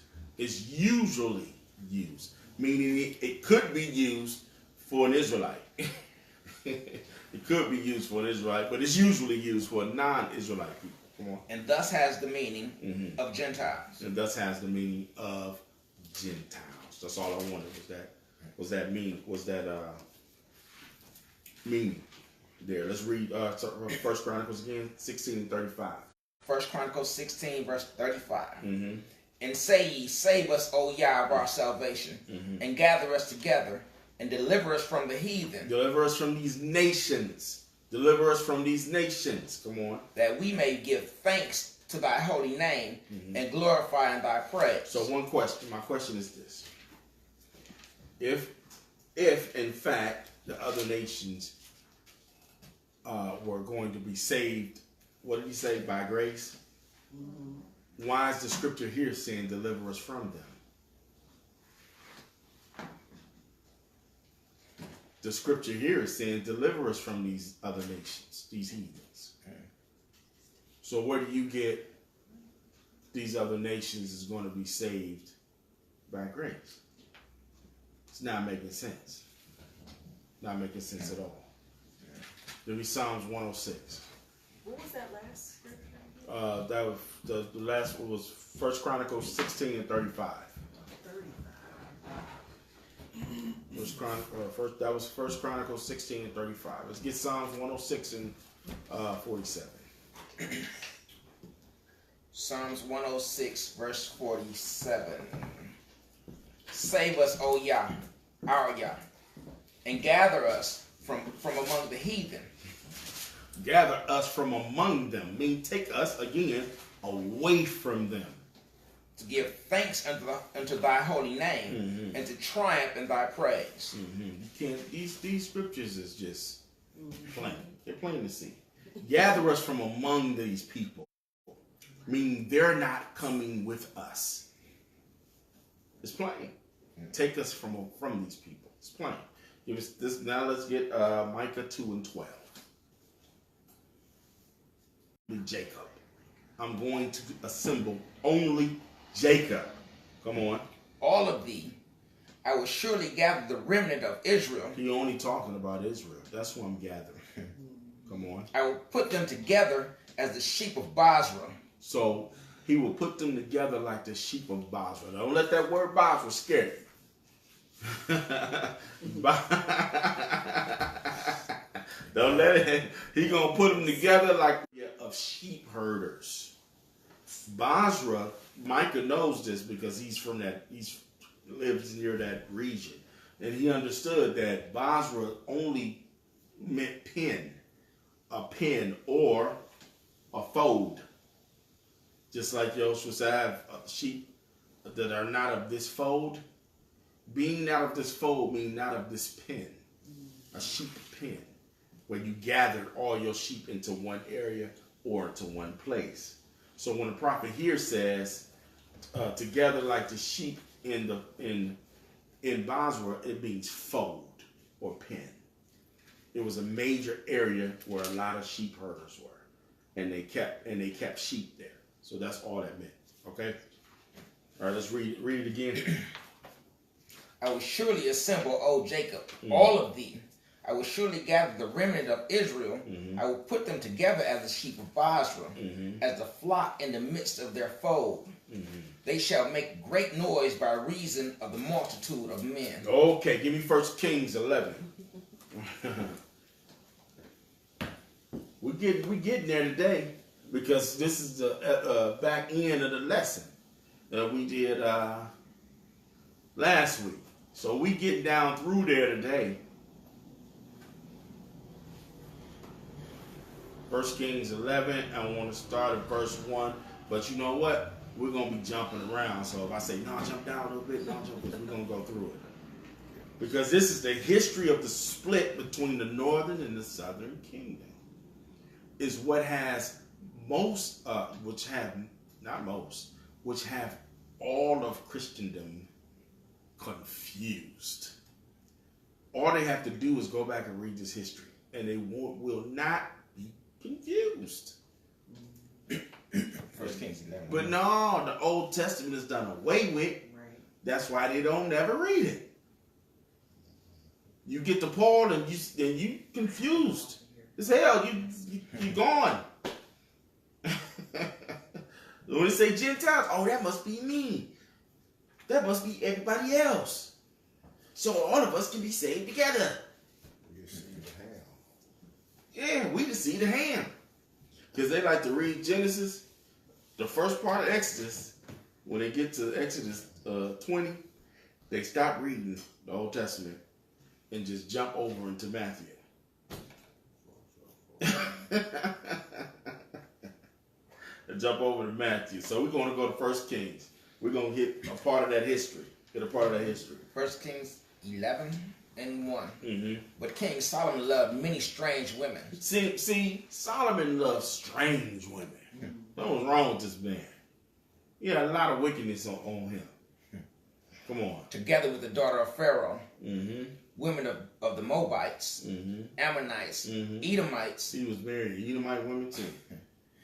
Meaning it could be used for an Israelite. It could be used for an Israelite, but it's usually used for a non-Israelite people. Come on. And thus has the meaning of Gentiles. And thus has the meaning of Gentiles. That's all I wanted was that meaning there. Let's read 1 Chronicles again, 16 and 35. 1 Chronicles 16, verse 35. And say ye, Save us, O Yah, of our salvation, and gather us together, and deliver us from the heathen. Deliver us from these nations. Deliver us from these nations. Come on. That we may give thanks to thy holy name, and glorify in thy praise. So my question is this. If in fact the other nations were going to be saved, what did he say, by grace? why is the scripture here saying deliver us from them? The scripture here is saying deliver us from these other nations, these heathens. So where do you get these other nations is going to be saved by grace? It's not making sense. Not making sense at all. There'll be Psalms 106. What was that last scripture? That was the last one was 1 Chronicles 16 and 35. 35. That was 1 Chronicles 16 and 35. Let's get Psalms 106 and 47. Psalms 106, verse 47. Save us, O Yah, our Yah, and gather us from among the heathen. Gather us from among them. Mean take us again away from them. To give thanks unto thy holy name, and to triumph in thy praise. You can't. These scriptures is just plain. They're plain to see. Gather us from among these people. Meaning they're not coming with us. It's plain. Take us from these people. It's plain. Give us this. Now let's get Micah 2 and 12. Jacob. I'm going to assemble only Jacob. Come on. All of thee, I will surely gather the remnant of Israel. He only talking about Israel. That's who I'm gathering. Come on. I will put them together as the sheep of Basra. So he will put them together like the sheep of Basra. Don't let that word Basra scare you. Don't let it. He gonna put them together like of sheep herders. Basra, Micah knows this because he's from that. He lives near that region, and he understood that Basra only meant pen, a pen or a fold. Just like Joshua said, I have sheep that are not of this fold. Being not of this fold means not of this pen, a sheep pen, where you gather all your sheep into one area or to one place. So when the prophet here says, together like the sheep in Basra, it means fold or pen. It was a major area where a lot of sheep herders were, and they kept sheep there. So that's all that meant. Okay. All right. Let's read it again. I will surely assemble, O Jacob, all of thee. I will surely gather the remnant of Israel. I will put them together as the sheep of Basra, as the flock in the midst of their fold. They shall make great noise by reason of the multitude of men. Okay, give me 1 Kings 11. we getting there today because this is the back end of the lesson that we did last week. So we get down through there today. 1 Kings 11, I want to start at verse 1. But you know what? We're going to be jumping around. So if I say, no, jump down a little bit, no, jump, we're going to go through it. Because this is the history of the split between the northern and the southern kingdom. Is what has which have all of Christendom confused. All they have to do is go back and read this history, and they will not be confused. First Kings 11. But no, the Old Testament is done away with. Right. That's why they don't never read it. You get to Paul and you confused as hell. You gone. When they say Gentiles, oh, that must be me. That must be everybody else. So all of us can be saved together. You see the ham. Yeah, we just see the ham. Because they like to read Genesis, the first part of Exodus. When they get to Exodus 20, they stop reading the Old Testament and just jump over into Matthew. And jump over to Matthew. So we're going to go to 1 Kings. We're going to get a part of that history. First Kings 11 and 1. Mm-hmm. But King Solomon loved many strange women. See, Solomon loved strange women. What was wrong with this man? He had a lot of wickedness on him. Come on. Together with the daughter of Pharaoh, Mm-hmm. women of the Moabites, Mm-hmm. Ammonites, Mm-hmm. Edomites, He was married to Edomite women too.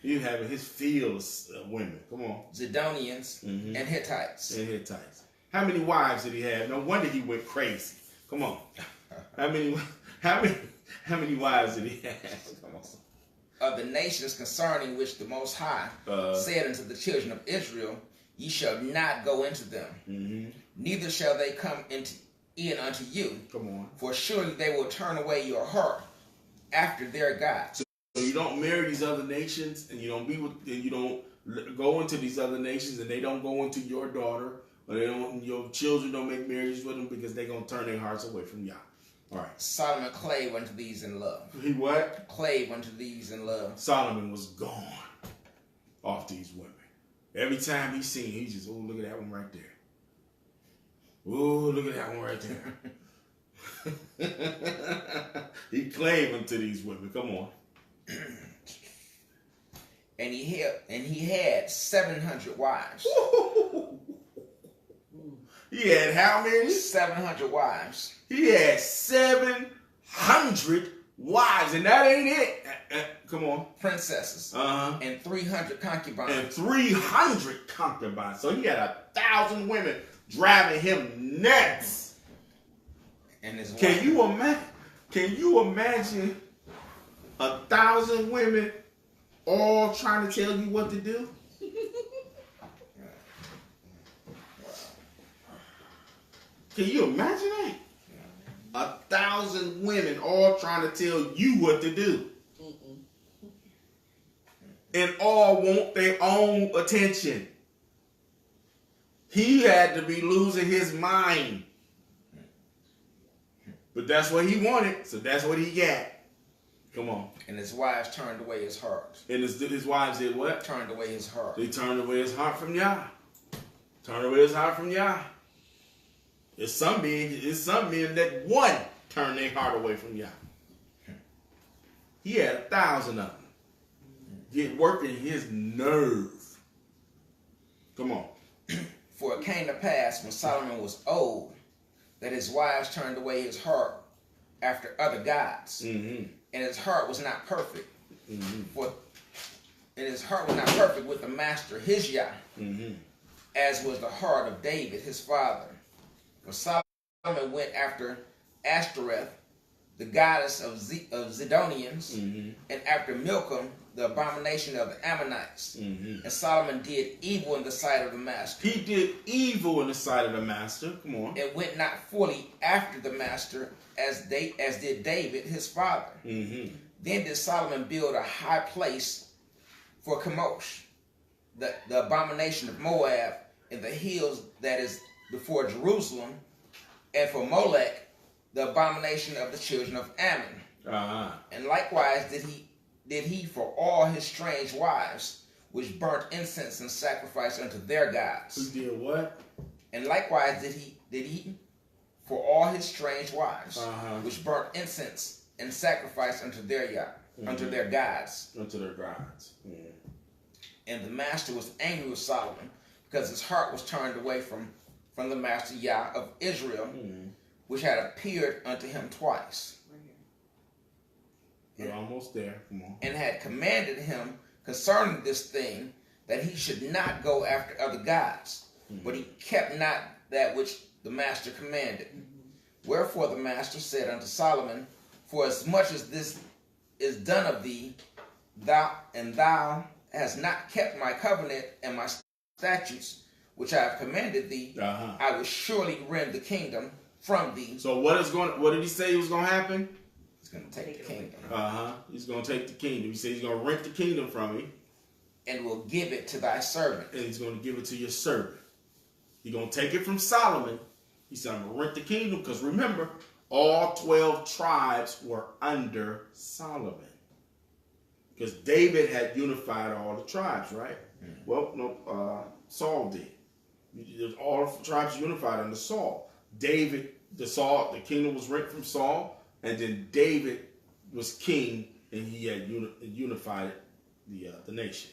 He was having his fields of women. Come on. Zidonians, Mm-hmm. and Hittites. And Hittites. How many wives did he have? No wonder he went crazy. Come on. How many wives did he have? Come on. Of the nations concerning which the Most High said unto the children of Israel, ye shall not go into them, Mm-hmm. neither shall they come in unto you. Come on. For surely they will turn away your heart after their gods. So you don't marry these other nations, and you don't be with, and you don't go into these other nations, and they don't go into your daughter, or they don't, your children don't make marriages with them because they're gonna turn their hearts away from Yah. All right. Solomon clave unto these in love. He what? Clave unto these in love. Solomon was gone off these women. Every time he seen, he just, oh, look at that one right there. Oh, look at that one right there. He claimed them to these women. Come on. And he had 700 wives. He had how many? 700 wives. He had 700 wives, and that ain't it. Come on. Princesses. Uh-huh. And 300 concubines. And 300 concubines. So he had 1,000 women driving him nuts. And his Can wife. you imagine 1,000 women all trying to tell you what to do? Can you imagine that? 1,000 women all trying to tell you what to do. And all want their own attention. He had to be losing his mind. But that's what he wanted, so that's what he got. Come on. And his wives turned away his heart. And his wives did what? Turned away his heart. They turned away his heart from Yah. Turned away his heart from Yah. It's some men that one turn their heart away from Yah. He had 1,000 of them. Get working his nerve. Come on. For it came to pass when Solomon was old that his wives turned away his heart after other gods. Mm-hmm. And his heart was not perfect. Mm-hmm. And his heart was not perfect with the master, his Yah, Mm-hmm. as was the heart of David, his father. For Solomon went after Ashtoreth, the goddess of Zidonians, Mm-hmm. and after Milcom, the abomination of the Ammonites. Mm-hmm. And Solomon did evil in the sight of the master. He did evil in the sight of the master. Come on. And went not fully after the master as did David, his father. Mm-hmm. Then did Solomon build a high place for Chemosh, the abomination of Moab, in the hills that is before Jerusalem, and for Molech, the abomination of the children of Ammon. Uh-huh. And likewise did he for all his strange wives, which burnt incense and sacrificed unto their gods. He did what? And likewise did he for all his strange wives, Uh-huh. which burnt incense and sacrificed unto their unto their gods. Unto their gods. Mm-hmm. And the master was angry with Solomon, because his heart was turned away from the master Yah of Israel, Mm-hmm. which had appeared unto him twice, You're almost there. Come on. and had commanded him concerning this thing, that he should not go after other gods, but he kept not that which the master commanded. Wherefore the master said unto Solomon, for as much as this is done of thee, thou hast not kept my covenant and my statutes, which I have commanded thee, Uh-huh. I will surely rend the kingdom from thee. So what did he say was going to happen? He's going to take the kingdom Uh-huh. He's going to take the kingdom. He said he's going to rent the kingdom from you, and will give it to thy servant. and he's going to give it to your servant. He's going to take it from Solomon. He said, I'm going to rent the kingdom, because remember, all 12 tribes were under Solomon. Because David had unified all the tribes, right? Mm-hmm. Well, no, Saul did. All the tribes unified under Saul. The kingdom was rent from Saul, and then David was king, and he had unified the nation.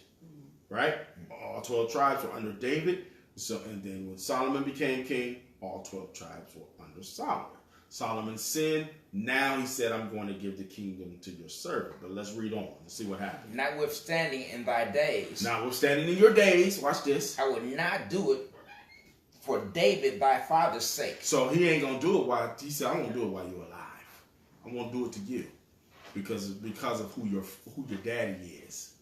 right? All 12 tribes were under David. So, and then when Solomon became king, all 12 tribes were under Solomon. Solomon sinned. Now he said, I'm going to give the kingdom to your servant. But let's read on and see what happened. Notwithstanding in thy days, Notwithstanding in your days, watch this. I would not do it for David thy father's sake. So he ain't going to do it while, he said, I'm going to do it while you're alive. I'm going to do it to you because of who your daddy is.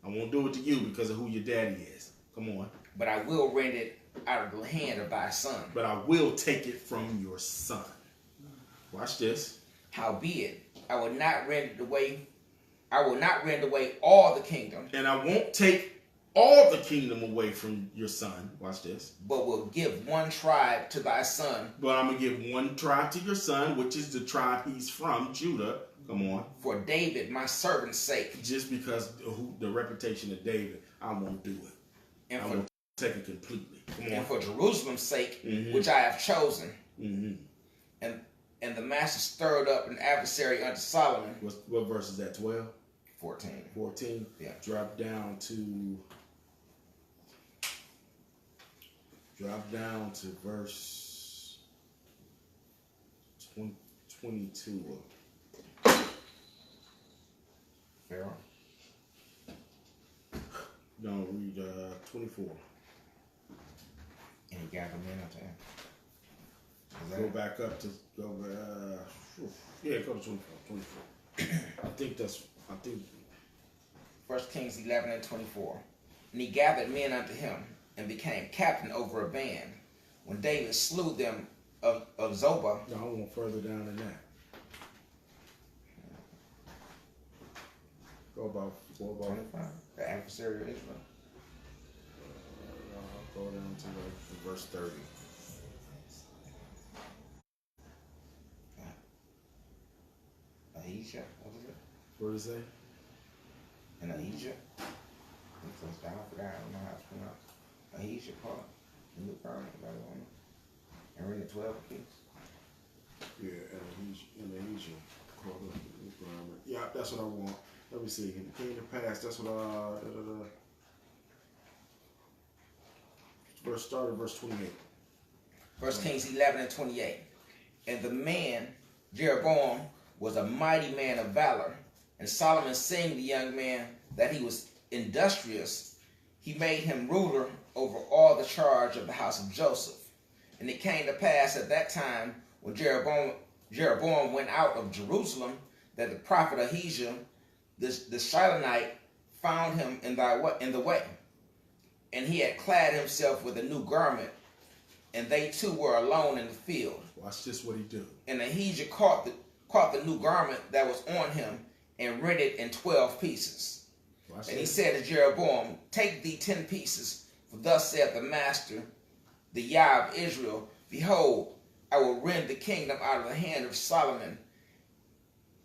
I won't do it to you because of who your daddy is. Come on. But I will rend it out of the hand of thy son. But I will take it from your son. Watch this. Howbeit, I will not rend away all the kingdom. And I won't take all the kingdom away from your son. Watch this. But will give one tribe to thy son. But I'm going to give one tribe to your son, which is the tribe he's from, Judah. Come on. For David, my servant's sake. Just because the reputation of David, I won't do it. And I won't take it completely. Come on. And for Jerusalem's sake, which I have chosen. And the master stirred up an adversary unto Solomon. What verse is that? 12? 14. 14? Yeah. Drop down to verse 22. Pharaoh. No, read 24. And he gathered men unto him. Go back up to go to 24. I think 1 Kings 11 and 24. And he gathered men unto him and became captain over a band. When David slew them of Zobah. No, I want further down than that. Go about 25. The adversary of Israel. I'll go down to verse 30. Ahijah, what is it? What did it say? And Ahijah. I forgot, I don't know how it's pronounced. Ahijah called the new garment by the woman. And read the 12 keys. Yeah, and Ahijah called the new garment. Yeah, that's what I want. Let me see. It came to pass. That's what verse 28. 1 Kings 11 and 28. And the man, Jeroboam, was a mighty man of valor. And Solomon seeing the young man that he was industrious, he made him ruler over all the charge of the house of Joseph. And it came to pass at that time, when Jeroboam went out of Jerusalem, that the prophet Ahijah, the Shilonite, found him in the way. And he had clad himself with a new garment, and they two were alone in the field. Watch this, what he do. And Ahijah caught the new garment that was on him and rent it in 12 pieces. Watch and this. He said to Jeroboam, take thee 10 pieces, for thus saith the master, the Yah of Israel, behold, I will rend the kingdom out of the hand of Solomon,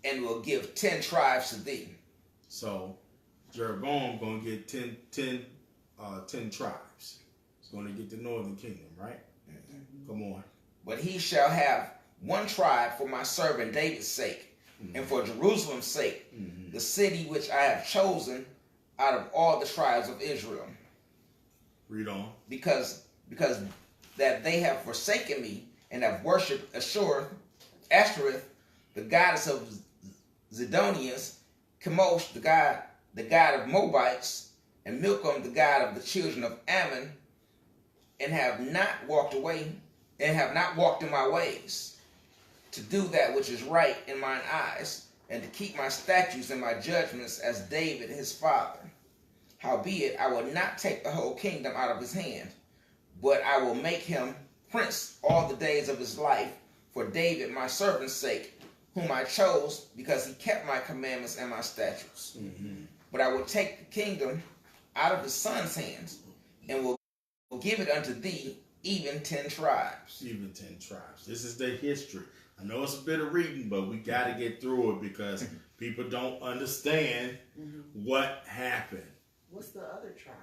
and will give 10 tribes to thee. So Jeroboam gonna get 10 tribes. He's gonna get the northern kingdom, right? Come on. But he shall have one tribe for my servant David's sake, and for Jerusalem's sake, the city which I have chosen out of all the tribes of Israel. Read on. Because that they have forsaken me and have worshipped Ashtoreth, the goddess of Zidonians, Chemosh, the god of Moabites, and Milcom, the god of the children of Ammon, and have not walked in my ways, to do that which is right in mine eyes, and to keep my statutes and my judgments as David his father. Howbeit, I will not take the whole kingdom out of his hand, but I will make him prince all the days of his life, for David my servant's sake, whom I chose, because he kept my commandments and my statutes. But I will take the kingdom out of his son's hands, and will give it unto thee, even 10 tribes. Even 10 tribes. This is the history. I know it's a bit of reading, but we got to get through it because people don't understand what happened. What's the other tribe?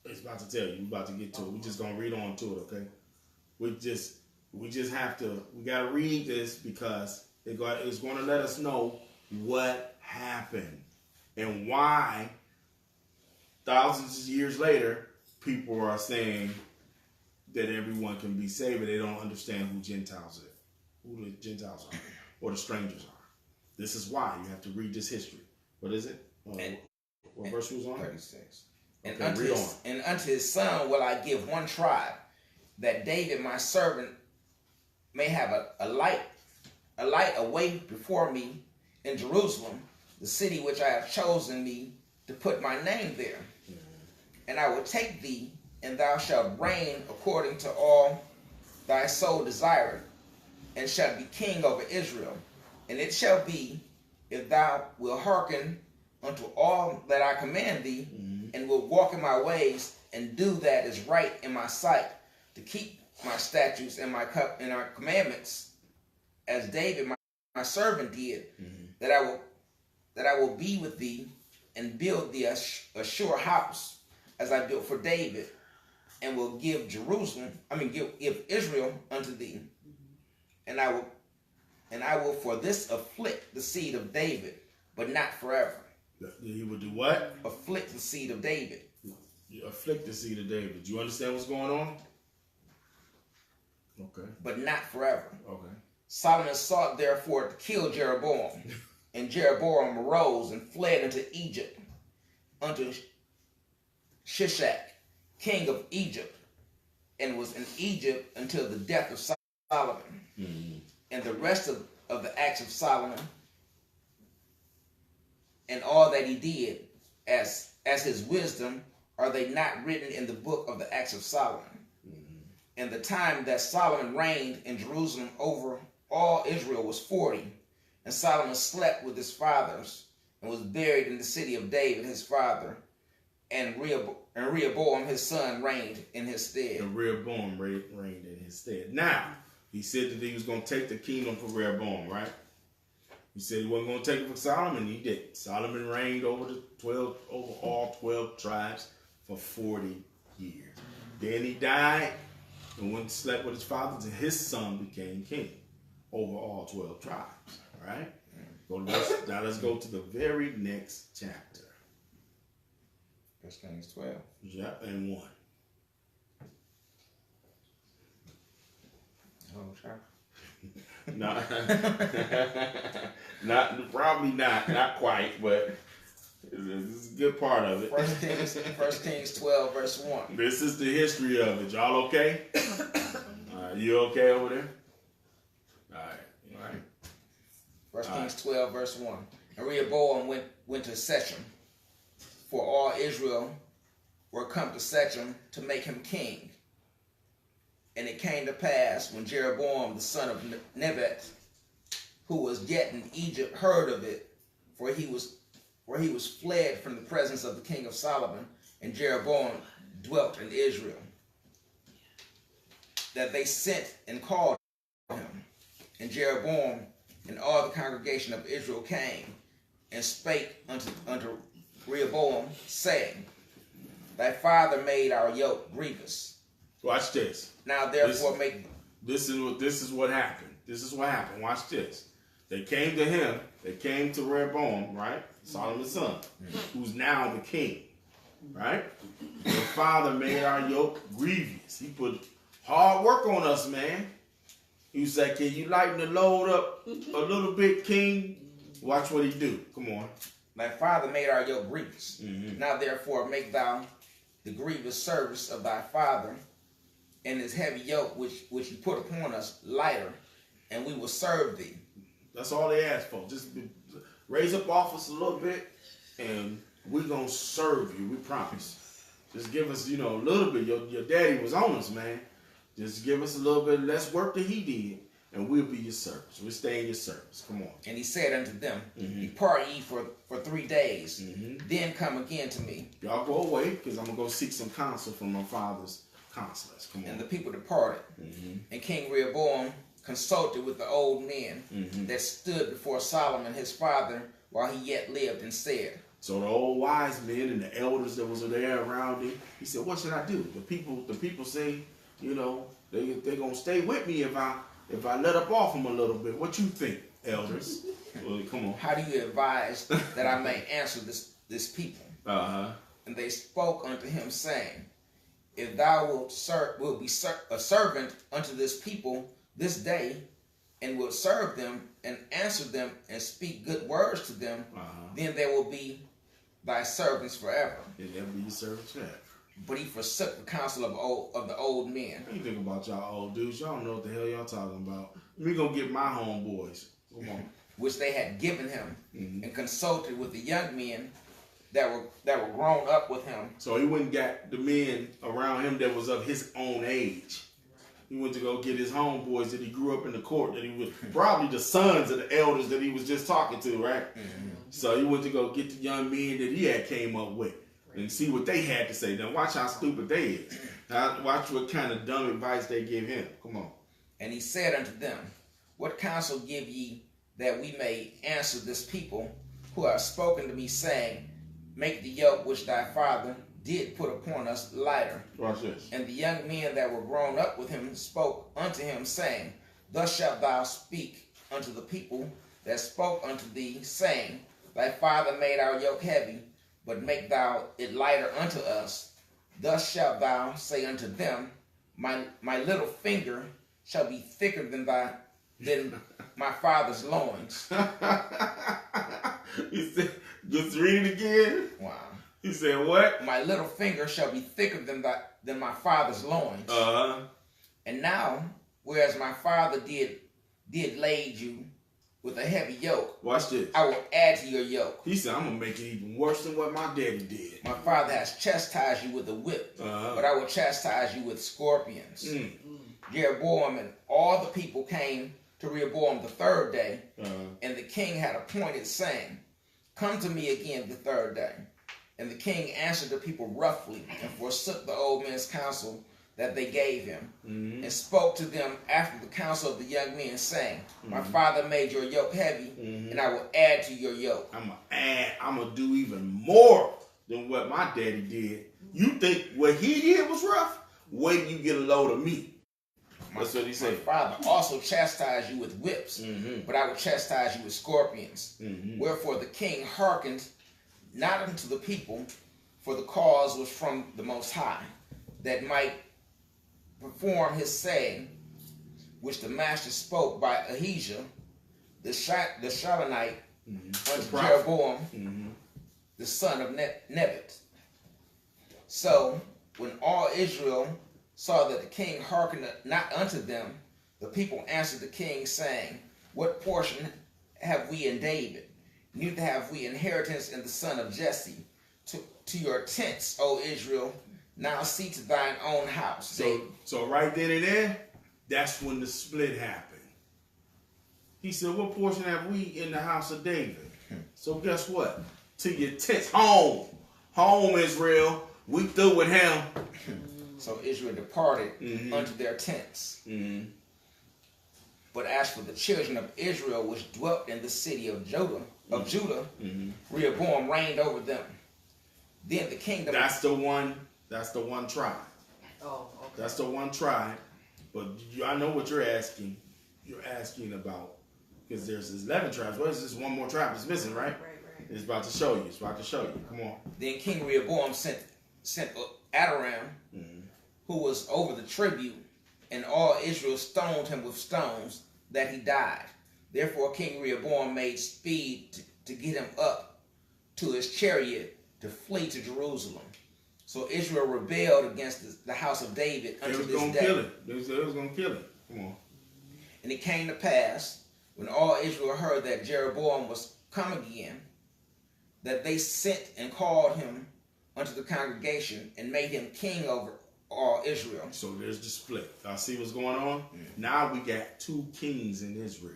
It's about to tell you. We're about to get to it. We're just going to read on to it, okay? We just have to, we got to read this because it's going to let us know what happened and why thousands of years later, people are saying that everyone can be saved, but they don't understand who the Gentiles are, or the strangers are. This is why you have to read this history. What is it? What verse was on? 36. Okay, and unto his son will I give one tribe, that David my servant may have a light away before me in Jerusalem, the city which I have chosen me to put my name there. And I will take thee, and thou shalt reign according to all thy soul desireth, and shalt be king over Israel. And it shall be, if thou wilt hearken unto all that I command thee, and will walk in my ways, and do that is right in my sight, to keep my statutes and my commandments, as David my servant did, that I will be with thee, and build thee a sure house, as I built for David, and will give give Israel unto thee, and I will for this afflict the seed of David, but not forever. He would do what? Afflict the seed of David. You afflict the seed of David. Do you understand what's going on? Okay. But not forever. Okay. Solomon sought therefore to kill Jeroboam, and Jeroboam arose and fled into Egypt, unto Shishak, king of Egypt, and was in Egypt until the death of Solomon. And the rest of the acts of Solomon, and all that he did, as his wisdom, are they not written in the book of the acts of Solomon? And the time that Solomon reigned in Jerusalem over all Israel was 40. And Solomon slept with his fathers, and was buried in the city of David his father. And Rehoboam his son reigned in his stead. And Rehoboam reigned in his stead. Now, he said that he was going to take the kingdom for Rehoboam, right? He said he wasn't going to take it for Solomon. He did. Solomon reigned over all 12 tribes for 40 years. Then he died and went and slept with his fathers, and his son became king over all 12 tribes. All right? Now let's go to the very next chapter. 1 Kings 12. Yeah, and 1. Oh, chapter. Probably not quite, but this is a good part of it. 1 Kings 12, verse 1. This is the history of it. Y'all okay? You okay over there? All right. 1 Kings 12, verse 1. And Rehoboam went to Shechem, for all Israel were come to Shechem to make him king. And it came to pass, when Jeroboam the son of Nebat, who was yet in Egypt, heard of it, for he was fled from the presence of the king of Solomon, and Jeroboam dwelt in Israel, that they sent and called him. And Jeroboam and all the congregation of Israel came and spake unto Rehoboam, saying, Thy father made our yoke grievous. Watch this. Now therefore This is what happened. This is what happened. Watch this. They came to him. They came to Rehoboam, right? Solomon's son, who's now the king, right? Your father made our yoke grievous. He put hard work on us, man. He said, can you lighten the load up a little bit, king? Watch what he do. Come on. Thy father made our yoke grievous. Now therefore make thou the grievous service of thy father, and his heavy yoke which he put upon us lighter, and we will serve thee. That's all they ask for. Just raise up off us a little bit, and we're going to serve you. We promise. Just give us, a little bit. Your daddy was on us, man. Just give us a little bit less work than he did, and we'll be your service. We'll stay in your service. Come on. And he said unto them, Depart ye for 3 days, then come again to me. Y'all go away, because I'm going to go seek some counsel from my father's counselors. Come on. And the people departed. And King Rehoboam consulted with the old men that stood before Solomon his father while he yet lived, and said. So the old wise men and the elders that was there around him, he said, what should I do? The people say, they're going to stay with me if I let up off them a little bit. What you think, elders? Well, come on. How do you advise that I may answer this people? And they spoke unto him, saying, If thou wilt be a servant unto this people this day, and wilt serve them, and answer them, and speak good words to them, then they will be thy servants forever. And they'll be your servants forever. But he forsook the counsel of the old men. What you think about y'all old dudes? Y'all don't know what the hell y'all talking about. Me gonna get my homeboys. Come on. Which they had given him, and consulted with the young men that were grown up with him. So he went and got the men around him that was of his own age. He went to go get his homeboys that he grew up in the court, that he was probably the sons of the elders that he was just talking to, right? So he went to go get the young men that he had came up with and see what they had to say. Now watch how stupid they is. Watch what kind of dumb advice they give him. Come on. And he said unto them, What counsel give ye that we may answer this people who have spoken to me, saying, Make the yoke which thy father did put upon us lighter. Watch this. And the young men that were grown up with him spoke unto him, saying, Thus shalt thou speak unto the people that spoke unto thee, saying, Thy father made our yoke heavy, but make thou it lighter unto us. Thus shalt thou say unto them, My little finger shall be thicker than my father's loins. He said, just read it again. Wow. He said, what? My little finger shall be thicker than my father's loins. And now, whereas my father did lade you with a heavy yoke, watch this, I will add to your yoke. He said, I'm going to make it even worse than what my daddy did. My father has chastised you with a whip, but I will chastise you with scorpions. Jeroboam and all the people came to Rehoboam the third day, and the king had appointed, saying, Come to me again the third day. And the king answered the people roughly, and forsook the old men's counsel that they gave him, and spoke to them after the counsel of the young men, saying, My father made your yoke heavy, and I will add to your yoke. I'm going to do even more than what my daddy did. You think what he did was rough? Wait till you get a load of me. That's what he said. My father also chastised you with whips, but I will chastise you with scorpions. Wherefore the king hearkened not unto the people, for the cause was from the Most High, that might perform his saying, which the master spoke by Ahijah, the Shilonite, unto Jeroboam, the son of Nebat. So when all Israel saw that the king hearkened not unto them, the people answered the king, saying, What portion have we in David? Neither have we inheritance in the son of Jesse. To your tents, O Israel, now see to thine own house. So right then and there, that's when the split happened. He said, what portion have we in the house of David? So guess what? To your tents. Home, Israel. We through with him. So Israel departed unto their tents. But as for the children of Israel which dwelt in the city of Judah, Rehoboam reigned over them. Then the kingdom. That's the one tribe. Oh, okay. That's the one tribe. But I know what you're asking. You're asking about, because there's 11 tribes. What is this one more tribe that's missing, right? Right. It's about to show you. Come on. Then King Rehoboam sent Adoram, who was over the tribute, and all Israel stoned him with stones, that he died. Therefore King Rehoboam made speed to get him up to his chariot to flee to Jerusalem. So Israel rebelled against the house of David until this day. They was going to kill it. Come on. And it came to pass, when all Israel heard that Jeroboam was come again, that they sent and called him unto the congregation, and made him king over all Israel. So there's the split. Y'all see what's going on? Now we got 2 kings in Israel.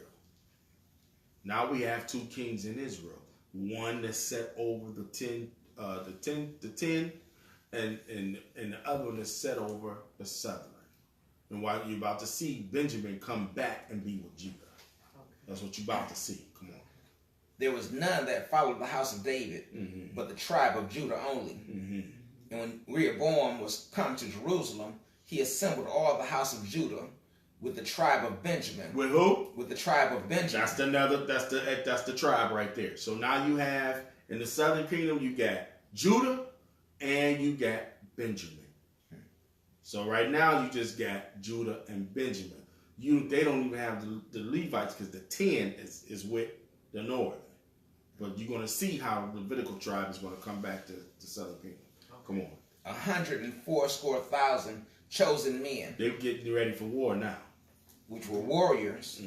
Now we have 2 kings in Israel. One that's set over the 10, and the other one that's set over the southern. And while you're about to see Benjamin come back and be with Judah. That's what you're about to see. Come on. There was none that followed the house of David, but the tribe of Judah only. And when Rehoboam was come to Jerusalem, he assembled all the house of Judah with the tribe of Benjamin. With who? With the tribe of Benjamin. That's the tribe right there. So now you have, in the southern kingdom, you got Judah and you got Benjamin. So right now you just got Judah and Benjamin. They don't even have the Levites because the 10 is with the northern. But you're going to see how the Levitical tribe is going to come back to the southern kingdom. Come on. 180,000 chosen men. They're getting ready for war now. Which were warriors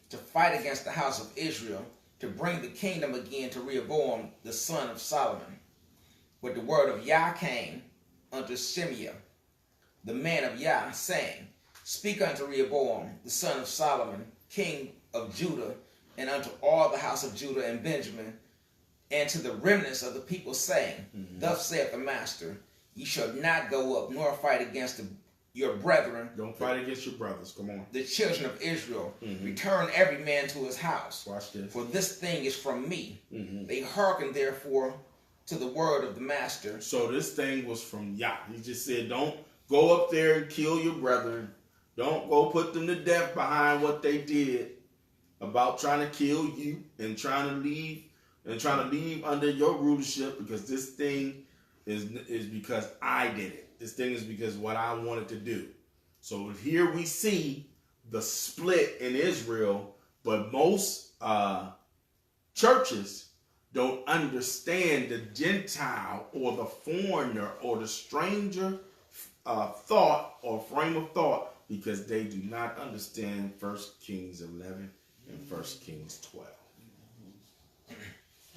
to fight against the house of Israel, to bring the kingdom again to Rehoboam, the son of Solomon. But the word of Yah came unto Shemaiah, the man of Yah, saying, Speak unto Rehoboam, the son of Solomon, king of Judah, and unto all the house of Judah and Benjamin, and to the remnants of the people, saying, Thus saith the master, Ye shall not go up nor fight against your brethren. Don't fight against your brothers. Come on. The children of Israel. Return every man to his house. Watch this. For this thing is from me. They hearken therefore to the word of the master. So this thing was from Yah. He just said, don't go up there and kill your brethren. Don't go put them to death behind what they did about trying to kill you and trying to leave under your rulership, because this thing is because I did it. This thing is because what I wanted to do. So here we see the split in Israel, but most churches don't understand the Gentile or the foreigner or the stranger thought or frame of thought, because they do not understand 1 Kings 11 and 1 Kings 12.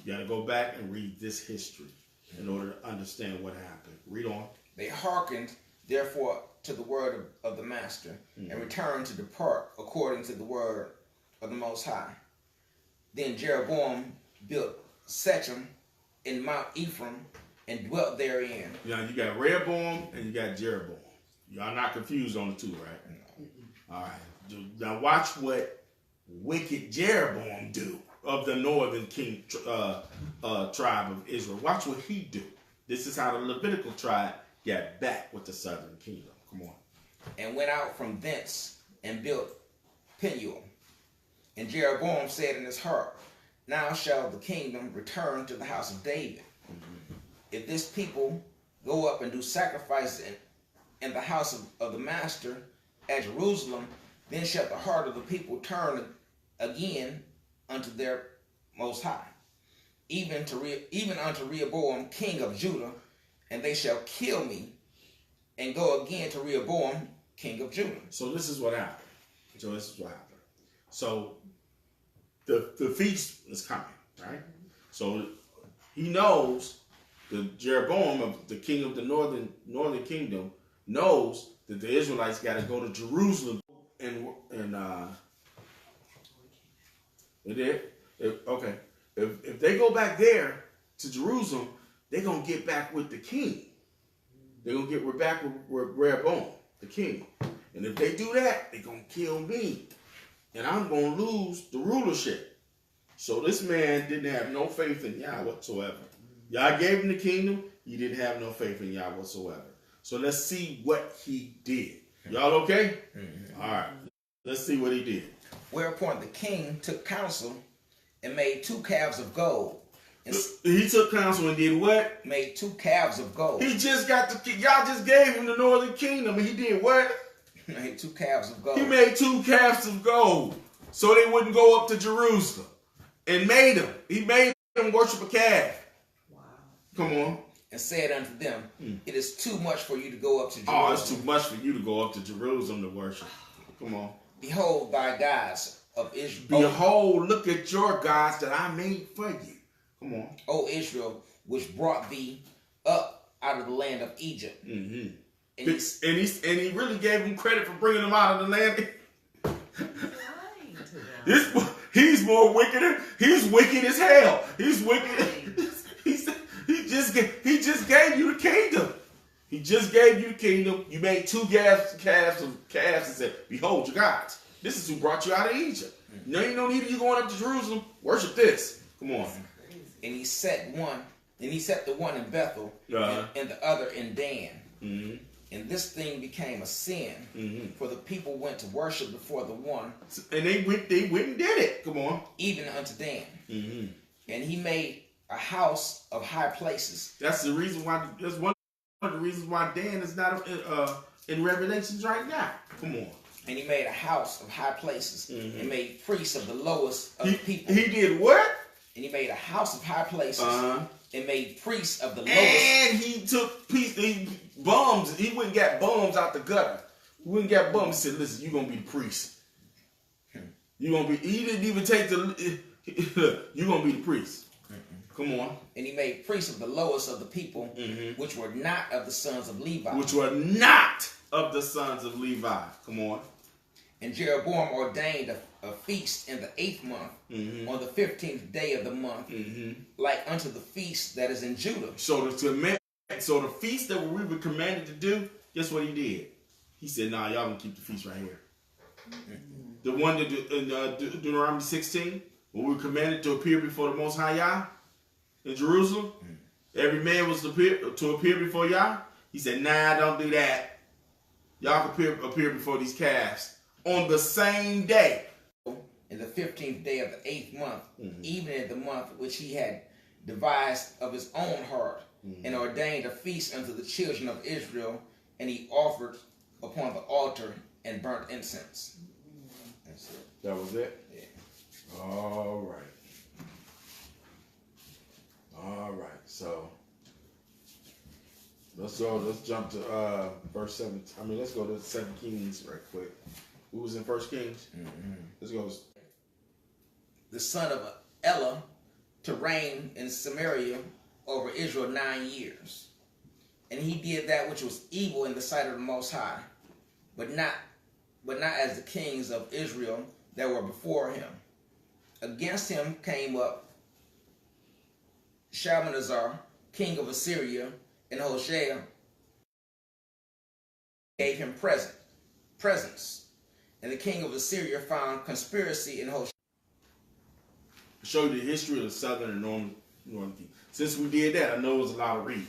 You got to go back and read this history in order to understand what happened. Read on. They hearkened therefore to the word of the master, and returned to depart according to the word of the Most High. Then Jeroboam built Shechem in Mount Ephraim and dwelt therein. Now you got Rehoboam and you got Jeroboam. Y'all not confused on the two, right? No. All right. Now watch what wicked Jeroboam do of the northern tribe of Israel. Watch what he do. This is how the Levitical tribe got back with the southern kingdom. Come on. And went out from thence and built Peniel. And Jeroboam said in his heart, Now shall the kingdom return to the house of David. If this people go up and do sacrifice in the house of the master at Jerusalem, then shall the heart of the people turn again unto their Most High, even unto Rehoboam king of Judah, and they shall kill me, and go again to Rehoboam king of Judah. So this is what happened. So the feast is coming, right? So he knows, the Jeroboam, of the king of the northern kingdom, knows that the Israelites got to go to Jerusalem if they go back there to Jerusalem, they're going to get back with the king. They're going to get back with Rehoboam, the king. And if they do that, they're going to kill me. And I'm going to lose the rulership. So this man didn't have no faith in Yah whatsoever. Yah gave him the kingdom. He didn't have no faith in Yah whatsoever. So let's see what he did. Y'all okay? All right. Let's see what he did. Whereupon the king took counsel and made 2 calves of gold. He took counsel and did what? Made 2 calves of gold. He just got y'all just gave him the northern kingdom, and he did what? Made 2 calves of gold. He made 2 calves of gold so they wouldn't go up to Jerusalem, and made them. He made them worship a calf. Wow. Come on. And said unto them, It is too much for you to go up to Jerusalem. Oh, it's too much for you to go up to Jerusalem to worship. Come on. Behold thy gods of Israel. Behold, look at your gods that I made for you. Come on. O Israel, which brought thee up out of the land of Egypt. And he really gave him credit for bringing them out of the land. He's more wicked. He's wicked as hell. He's wicked. He just gave you the kingdom. He just gave you the kingdom. You made 2 calves and said, Behold your gods. This is who brought you out of Egypt. Now you don't need you going up to Jerusalem. Worship this. Come on. And he set the one in Bethel, and the other in Dan. And this thing became a sin, for the people went to worship before the one. And they went and did it. Come on. Even unto Dan. And he made a house of high places. That's the reason why. There's one of the reasons why Dan is not in Revelations right now. Come on. And he made a house of high places and made priests of the lowest of the people. He did what? And he made a house of high places and made priests of the lowest. And he took bums. He went and got bums out the gutter. He went and got bums. He said, listen, you're going to be the priest. You're going to be, he didn't even take you're going to be the priest. Come on. And he made priests of the lowest of the people, which were not of the sons of Levi. Which were not of the sons of Levi. Come on. And Jeroboam ordained a feast in the 8th month, on the 15th day of the month, like unto the feast that is in Judah. So the feast that we were commanded to do, guess what he did? He said, nah, y'all gonna keep the feast right here. The one that in Deuteronomy 16, when we were commanded to appear before the Most High Yah in Jerusalem, every man was to appear before Yah. He said, nah, don't do that. Y'all can appear before these calves on the same day. In the 15th day of the 8th month, even in the month which he had devised of his own heart, and ordained a feast unto the children of Israel, and he offered upon the altar and burnt incense. That's it. That was it? Yeah. All right. All right. So let's jump to verse 7. Let's go to 2 Kings right quick. Who was in 1 Kings? Let's go. The son of Elah to reign in Samaria over Israel 9 years. And he did that which was evil in the sight of the Most High, but not as the kings of Israel that were before him. Against him came up Shalmaneser, king of Assyria, and Hoshea gave him presents. And the king of Assyria found conspiracy in Hoshea. Show you the history of the southern and northern kingdom. Since we did that, I know it was a lot of reading.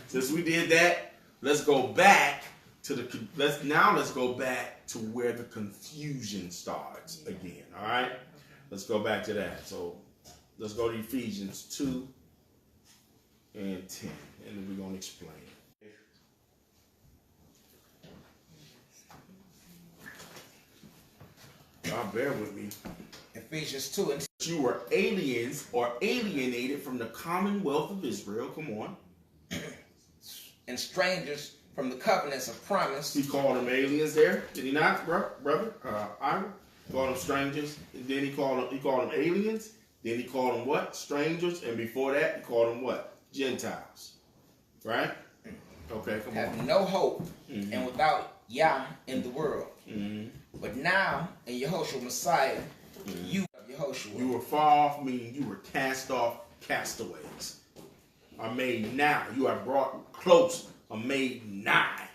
Since we did that, let's go back to let's go back to where the confusion starts again. All right, let's go back to that. So let's go to Ephesians 2 and 10, and then we're gonna explain it. Y'all bear with me. Ephesians 2 and 10. You were aliens or alienated from the commonwealth of Israel. Come on. And strangers from the covenants of promise. He called them aliens there, did he not, brother? Ira? He called them strangers. And then he called them aliens. Then he called them what? Strangers. And before that, he called them what? Gentiles. Right? Okay, come on. Have no hope and without Yah in the world. But now in Yahushua Messiah, you were far off, meaning you were cast off, castaways. Are made now. You are brought close, are made nigh.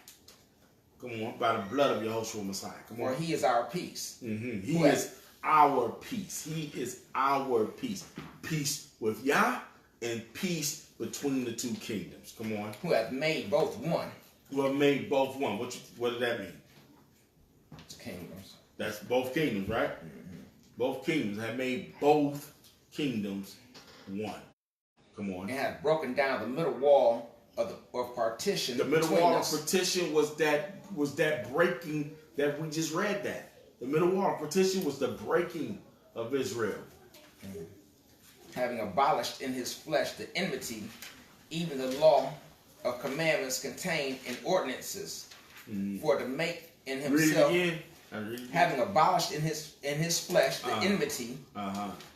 Come on, by the blood of Yahushua Messiah. Come on. For he is our peace. He is our peace. He is our peace. Peace with Yah and peace between the two kingdoms. Come on. Who hath made both one. Who have made both one. What does that mean? It's kingdoms. That's both kingdoms, right? Both kingdoms have made both kingdoms one. Come on. And have broken down the middle wall of partition. The middle wall of partition was that breaking that we just read that. The middle wall of partition was the breaking of Israel. Having abolished in his flesh the enmity, even the law of commandments contained in ordinances, for to make in himself. Read it again. Having abolished in his flesh the enmity,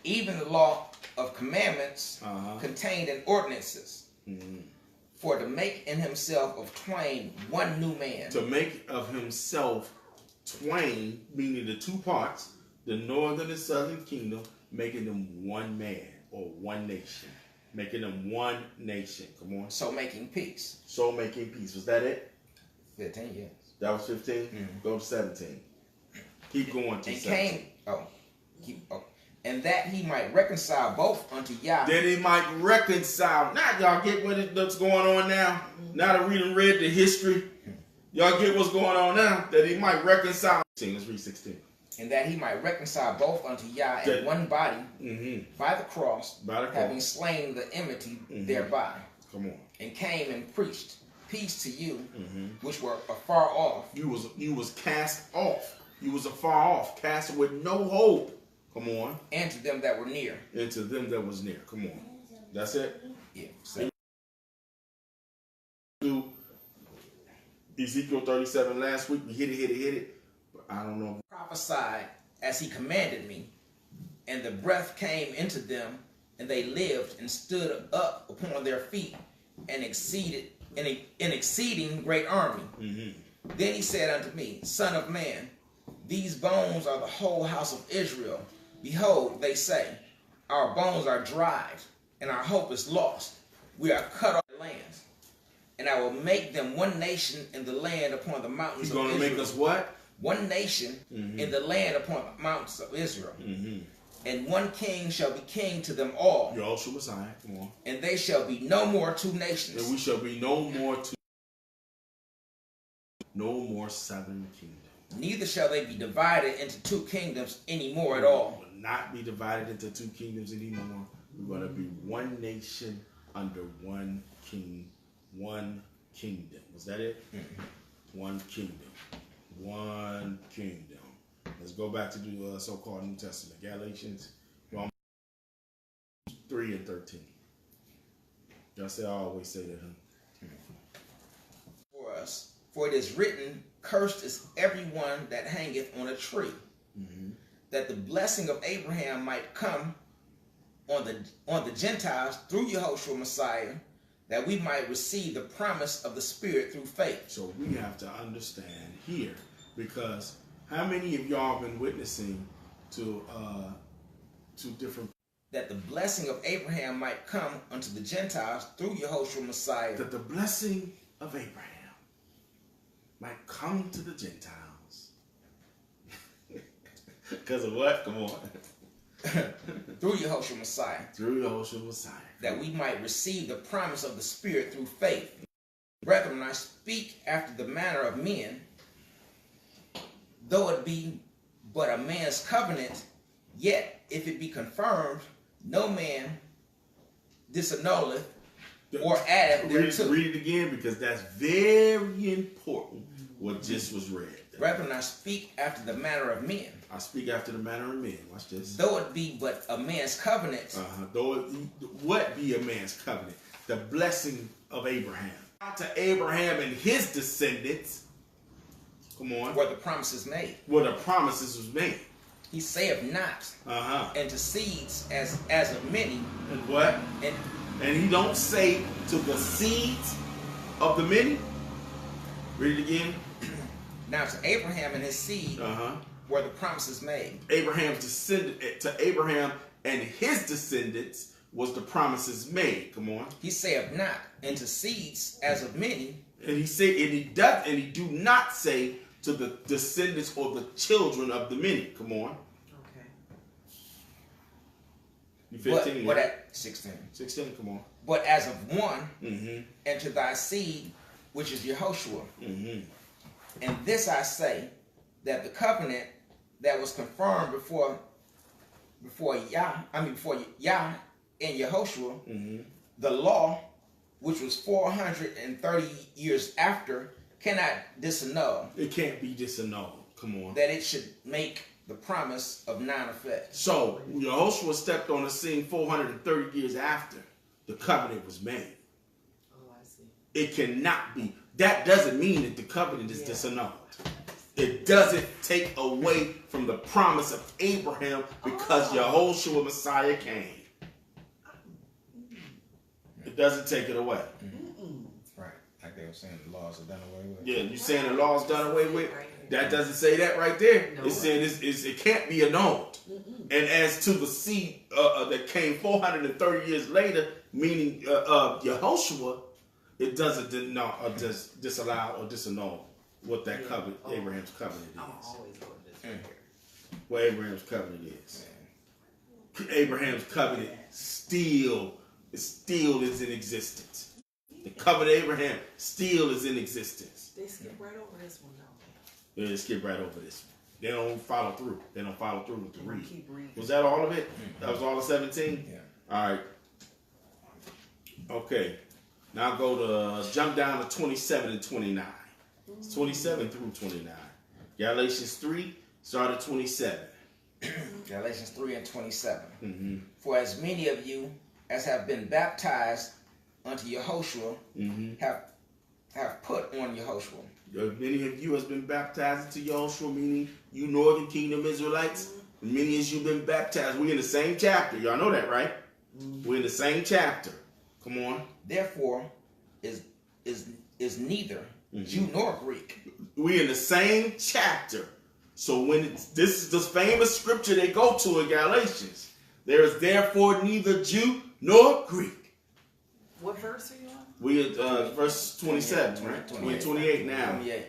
even the law of commandments contained in ordinances, for to make in himself of twain one new man. To make of himself twain, meaning the two parts, the northern and southern kingdom, making them one man or one nation. Making them one nation. Come on. So making peace. So making peace. Was that it? 15, yes. That was 15? Go to 17. Keep going to 17. And that he might reconcile both unto Yah. That he might reconcile. Now y'all get what's going on now? Now that we done read the history, y'all get what's going on now? That he might reconcile. Let's read 16. And that he might reconcile both unto Yah in one body by the cross, having slain the enmity thereby. Come on. And came and preached peace to you, which were afar off. You was cast off. You was afar off, cast with no hope. Come on. And to them that were near. And to them that was near. Come on. That's it? Yeah. So. Ezekiel 37 last week. We hit it. But I don't know. Prophesied as he commanded me, and the breath came into them, and they lived and stood up upon their feet, and exceeding great army. Then he said unto me, Son of man, these bones are the whole house of Israel. Behold, they say, our bones are dried, and our hope is lost. We are cut off the lands. And I will make them one nation in the land upon the mountains of Israel. He's going to make us what? One nation in the land upon the mountains of Israel. And one king shall be king to them all. Yahushua Messiah, come on. And they shall be no more two nations. And we shall be no more southern kingdom. Neither shall they be divided into two kingdoms anymore at all. We will not be divided into two kingdoms anymore. We're going to be one nation under one king, one kingdom. Was that it? One kingdom. One kingdom. Let's go back to the so-called New Testament. Galatians 3 and 13. Y'all say I always say that, huh? For us, for it is written, cursed is everyone that hangeth on a tree, that the blessing of Abraham might come on the Gentiles through Yahushua Messiah, that we might receive the promise of the Spirit through faith. So we have to understand here, because how many of y'all been witnessing to different, that the blessing of Abraham might come unto the Gentiles through Yahushua Messiah. That the blessing of Abraham might come to the Gentiles. Because of what? Come on. Through Yahushua Messiah. Through Yahushua Messiah. That we might receive the promise of the Spirit through faith. Brethren, I speak after the manner of men, though it be but a man's covenant, yet if it be confirmed, no man disannulleth or addeth thereto. Read it again, because that's very important what just was read. Brethren, I speak after the manner of men. I speak after the manner of men. Watch this. Though it be but a man's covenant. Though it what be a man's covenant? The blessing of Abraham. Out to Abraham and his descendants. Come on. Where the promises made. Where the promises was made. He saith not. And to seeds as of many. And what? And he don't say to the seeds of the many. Read it again. Now to Abraham and his seed were the promises made. Abraham's descendant to Abraham and his descendants was the promises made. Come on. He saith not, and to seeds as of many. And he do not say to the descendants or the children of the many. Come on. Okay. You 15. But at 16. 16. Come on. But as of one, and to thy seed, which is Yehoshua. And this I say, that the covenant that was confirmed before Yah and Yehoshua, the law, which was 430 years after, cannot disannul. It can't be disannulled. Come on. That it should make the promise of non-effect. So Yehoshua stepped on the scene 430 years after the covenant was made. Oh, I see. It cannot be. That doesn't mean that the covenant is disannulled. It doesn't take away from the promise of Abraham, because Yahushua Messiah came. It doesn't take it away. Right. Like they were saying, the laws are done away with. Yeah, you saying the law's done away with? That doesn't say that right there. No. It's saying it can't be annulled. And as to the seed that came 430 years later, meaning Yehoshua, it doesn't disallow or disannul what that covenant, Abraham's covenant is. I'm always going to this. What Abraham's covenant is. Abraham's covenant still is in existence. The covenant of Abraham still is in existence. They skip right over this one, though. They skip right over this one. They don't follow through. They don't follow through with the read. Keep reading. Was that all of it? That was all of 17? Yeah. All right. Okay. Now jump down to 27 and 29. It's 27 through 29. Galatians 3, start at 27. Galatians 3 and 27. Mm-hmm. For as many of you as have been baptized unto Yahushua have put on Yahushua. Many of you has been baptized into Yahushua, meaning you Northern Kingdom Israelites. Many as you've been baptized. We're in the same chapter. Y'all know that, right? We're in the same chapter. Come on. Therefore, is neither Jew nor Greek. We're in the same chapter. So this is the famous scripture they go to in Galatians. There is therefore neither Jew nor Greek. What verse are you on? We at verse 27, right? We're 28 now. 28.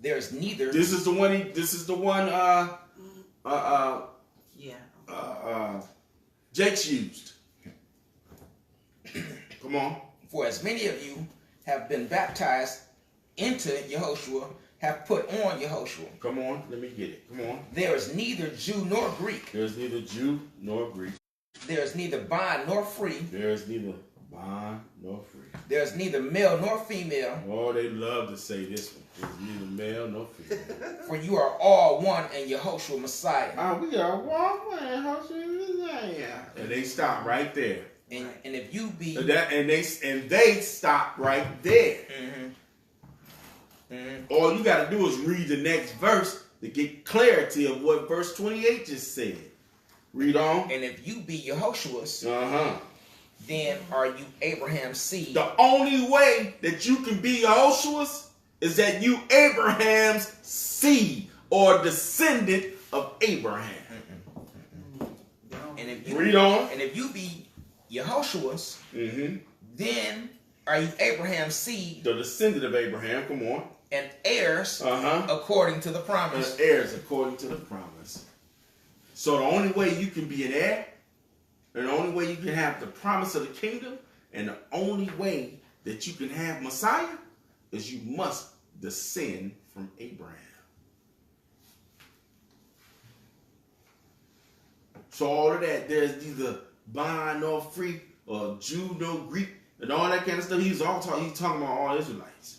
There is neither. This is the one. Jake's used. Come on. For as many of you have been baptized into Yahushua, have put on Yahushua. Come on, let me get it. Come on. There is neither Jew nor Greek. There is neither Jew nor Greek. There is neither bond nor free. There is neither bond nor free. There is neither male nor female. Oh, they love to say this one. There's neither male nor female. For you are all one in Yahushua Messiah. We are one in Yahushua Messiah. And they stop right there. And if you be and they stop right there. All you got to do is read the next verse to get clarity of what verse 28 just said. Read on. And if you be Yahushua's, then are you Abraham's seed? The only way that you can be Yahushua's is that you Abraham's seed or descendant of Abraham. And if you read on. And if you be Yahushua's, then are you Abraham's seed? The descendant of Abraham. Come on. And heirs according to the promise. And heirs according to the promise. So the only way you can be an heir, and the only way you can have the promise of the kingdom, and the only way that you can have Messiah is you must descend from Abraham. So all of that, there's neither bond nor free, or Jew nor Greek, and all that kind of stuff. He's talking about all Israelites.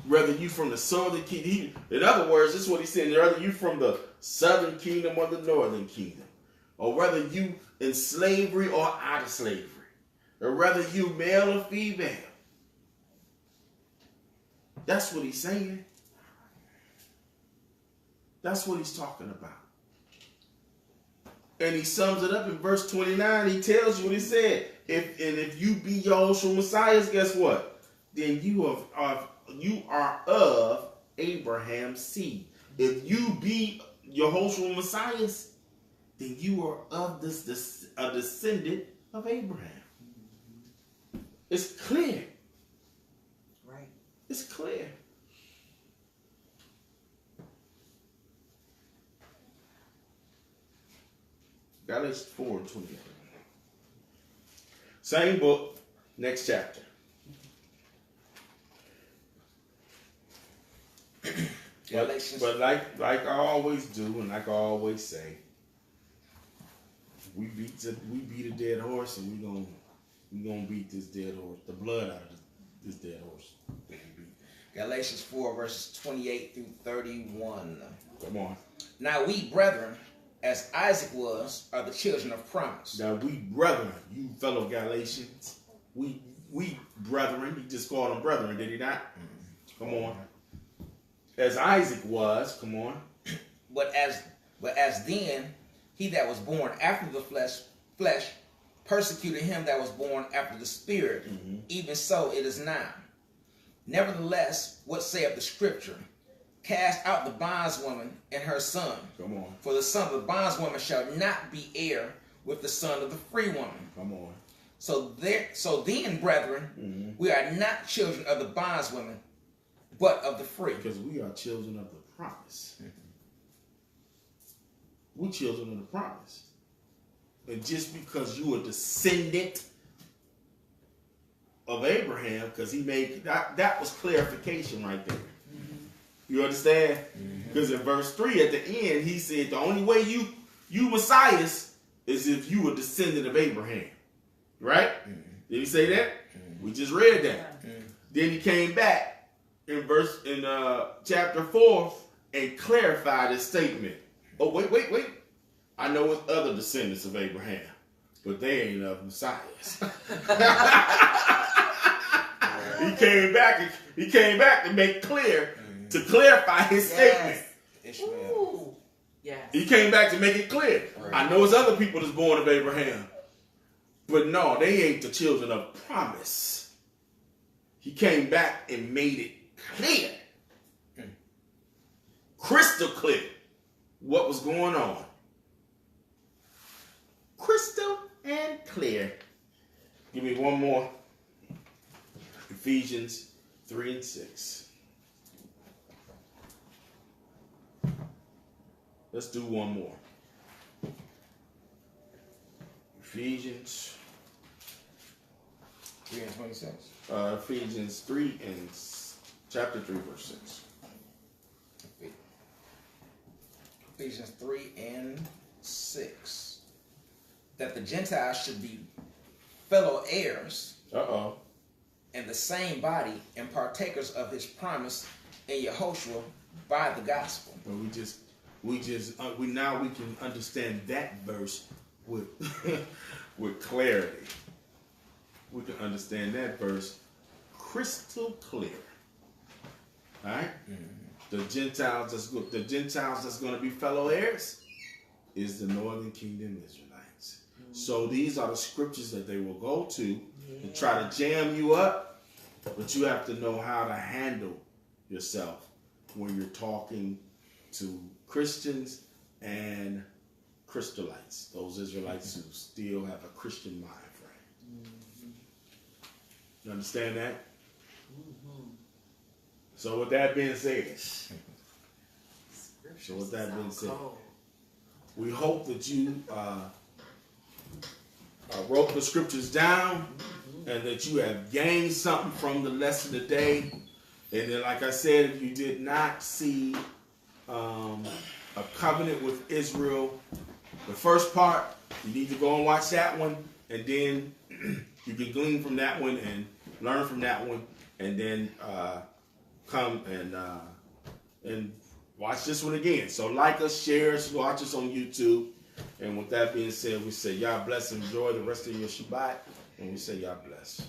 Whether you from the southern kingdom, in other words, this is what he's saying. Whether you from the southern kingdom or the northern kingdom, or whether you in slavery or out of slavery, or whether you male or female. That's what he's saying. That's what he's talking about. And he sums it up in verse 29. He tells you what he said. If you be Yahushua Messiah, guess what? Then you are of Abraham's seed. If you be Yahushua Messiah, then you are of a descendant of Abraham. It's clear. Right. It's clear. Galatians 4 and 28. Same book, next chapter. But like I always do, and like I always say, we beat a dead horse, and we gonna beat this dead horse, the blood out of this dead horse. Galatians 4 verses 28 through 31. Come on. Now we, brethren, as Isaac was, are the children of promise. Now we, brethren, you fellow Galatians, we brethren, he just called them brethren, did he not? Come on. As Isaac was, come on. But as then, he that was born after the flesh persecuted him that was born after the spirit, even so it is now. Nevertheless, what saith the scripture? Cast out the bondwoman and her son. Come on. For the son of the bondwoman shall not be heir with the son of the free woman. Come on. So then, brethren, we are not children of the bondwoman, but of the free. Because we are children of the promise. We're children of the promise. And just because you are descendant of Abraham, because he made that was clarification right there. You understand? Because in verse 3 at the end, he said the only way you Messiahs is if you were descendant of Abraham. Right? Did he say that? We just read that. Yeah. Then he came back in chapter 4 and clarified his statement. Oh, wait. I know it's other descendants of Abraham, but they ain't of Messiahs. He came back to make clear, to clarify his statement. Ishmael. Ooh. Yes. He came back to make it clear. Right. I know it's other people that's born of Abraham, but no, they ain't the children of promise. He came back and made it clear, crystal clear, what was going on. Crystal and clear. Give me one more. Ephesians 3 and 6. Let's do one more. Ephesians 3 and 26. Ephesians 3 and chapter 3 verse 6. Ephesians 3 and 6. That the Gentiles should be fellow heirs in the same body and partakers of his promise in Yehoshua by the gospel. Well, now we can understand that verse with with clarity. We can understand that verse crystal clear. All right? The Gentiles that's going to be fellow heirs is the northern kingdom Israelites. So these are the scriptures that they will go to try to jam you up, but you have to know how to handle yourself when you're talking to Christians and Christolites, those Israelites who still have a Christian mind frame. You understand that? So with that being said, we hope that you wrote the scriptures down and that you have gained something from the lesson today. And then, like I said, if you did not see a covenant with Israel, the first part, you need to go and watch that one, and then you can glean from that one and learn from that one, and then come and watch this one again. So like us, share us, watch us on YouTube. And with that being said, we say, y'all bless and enjoy the rest of your Shabbat. And we say, y'all bless.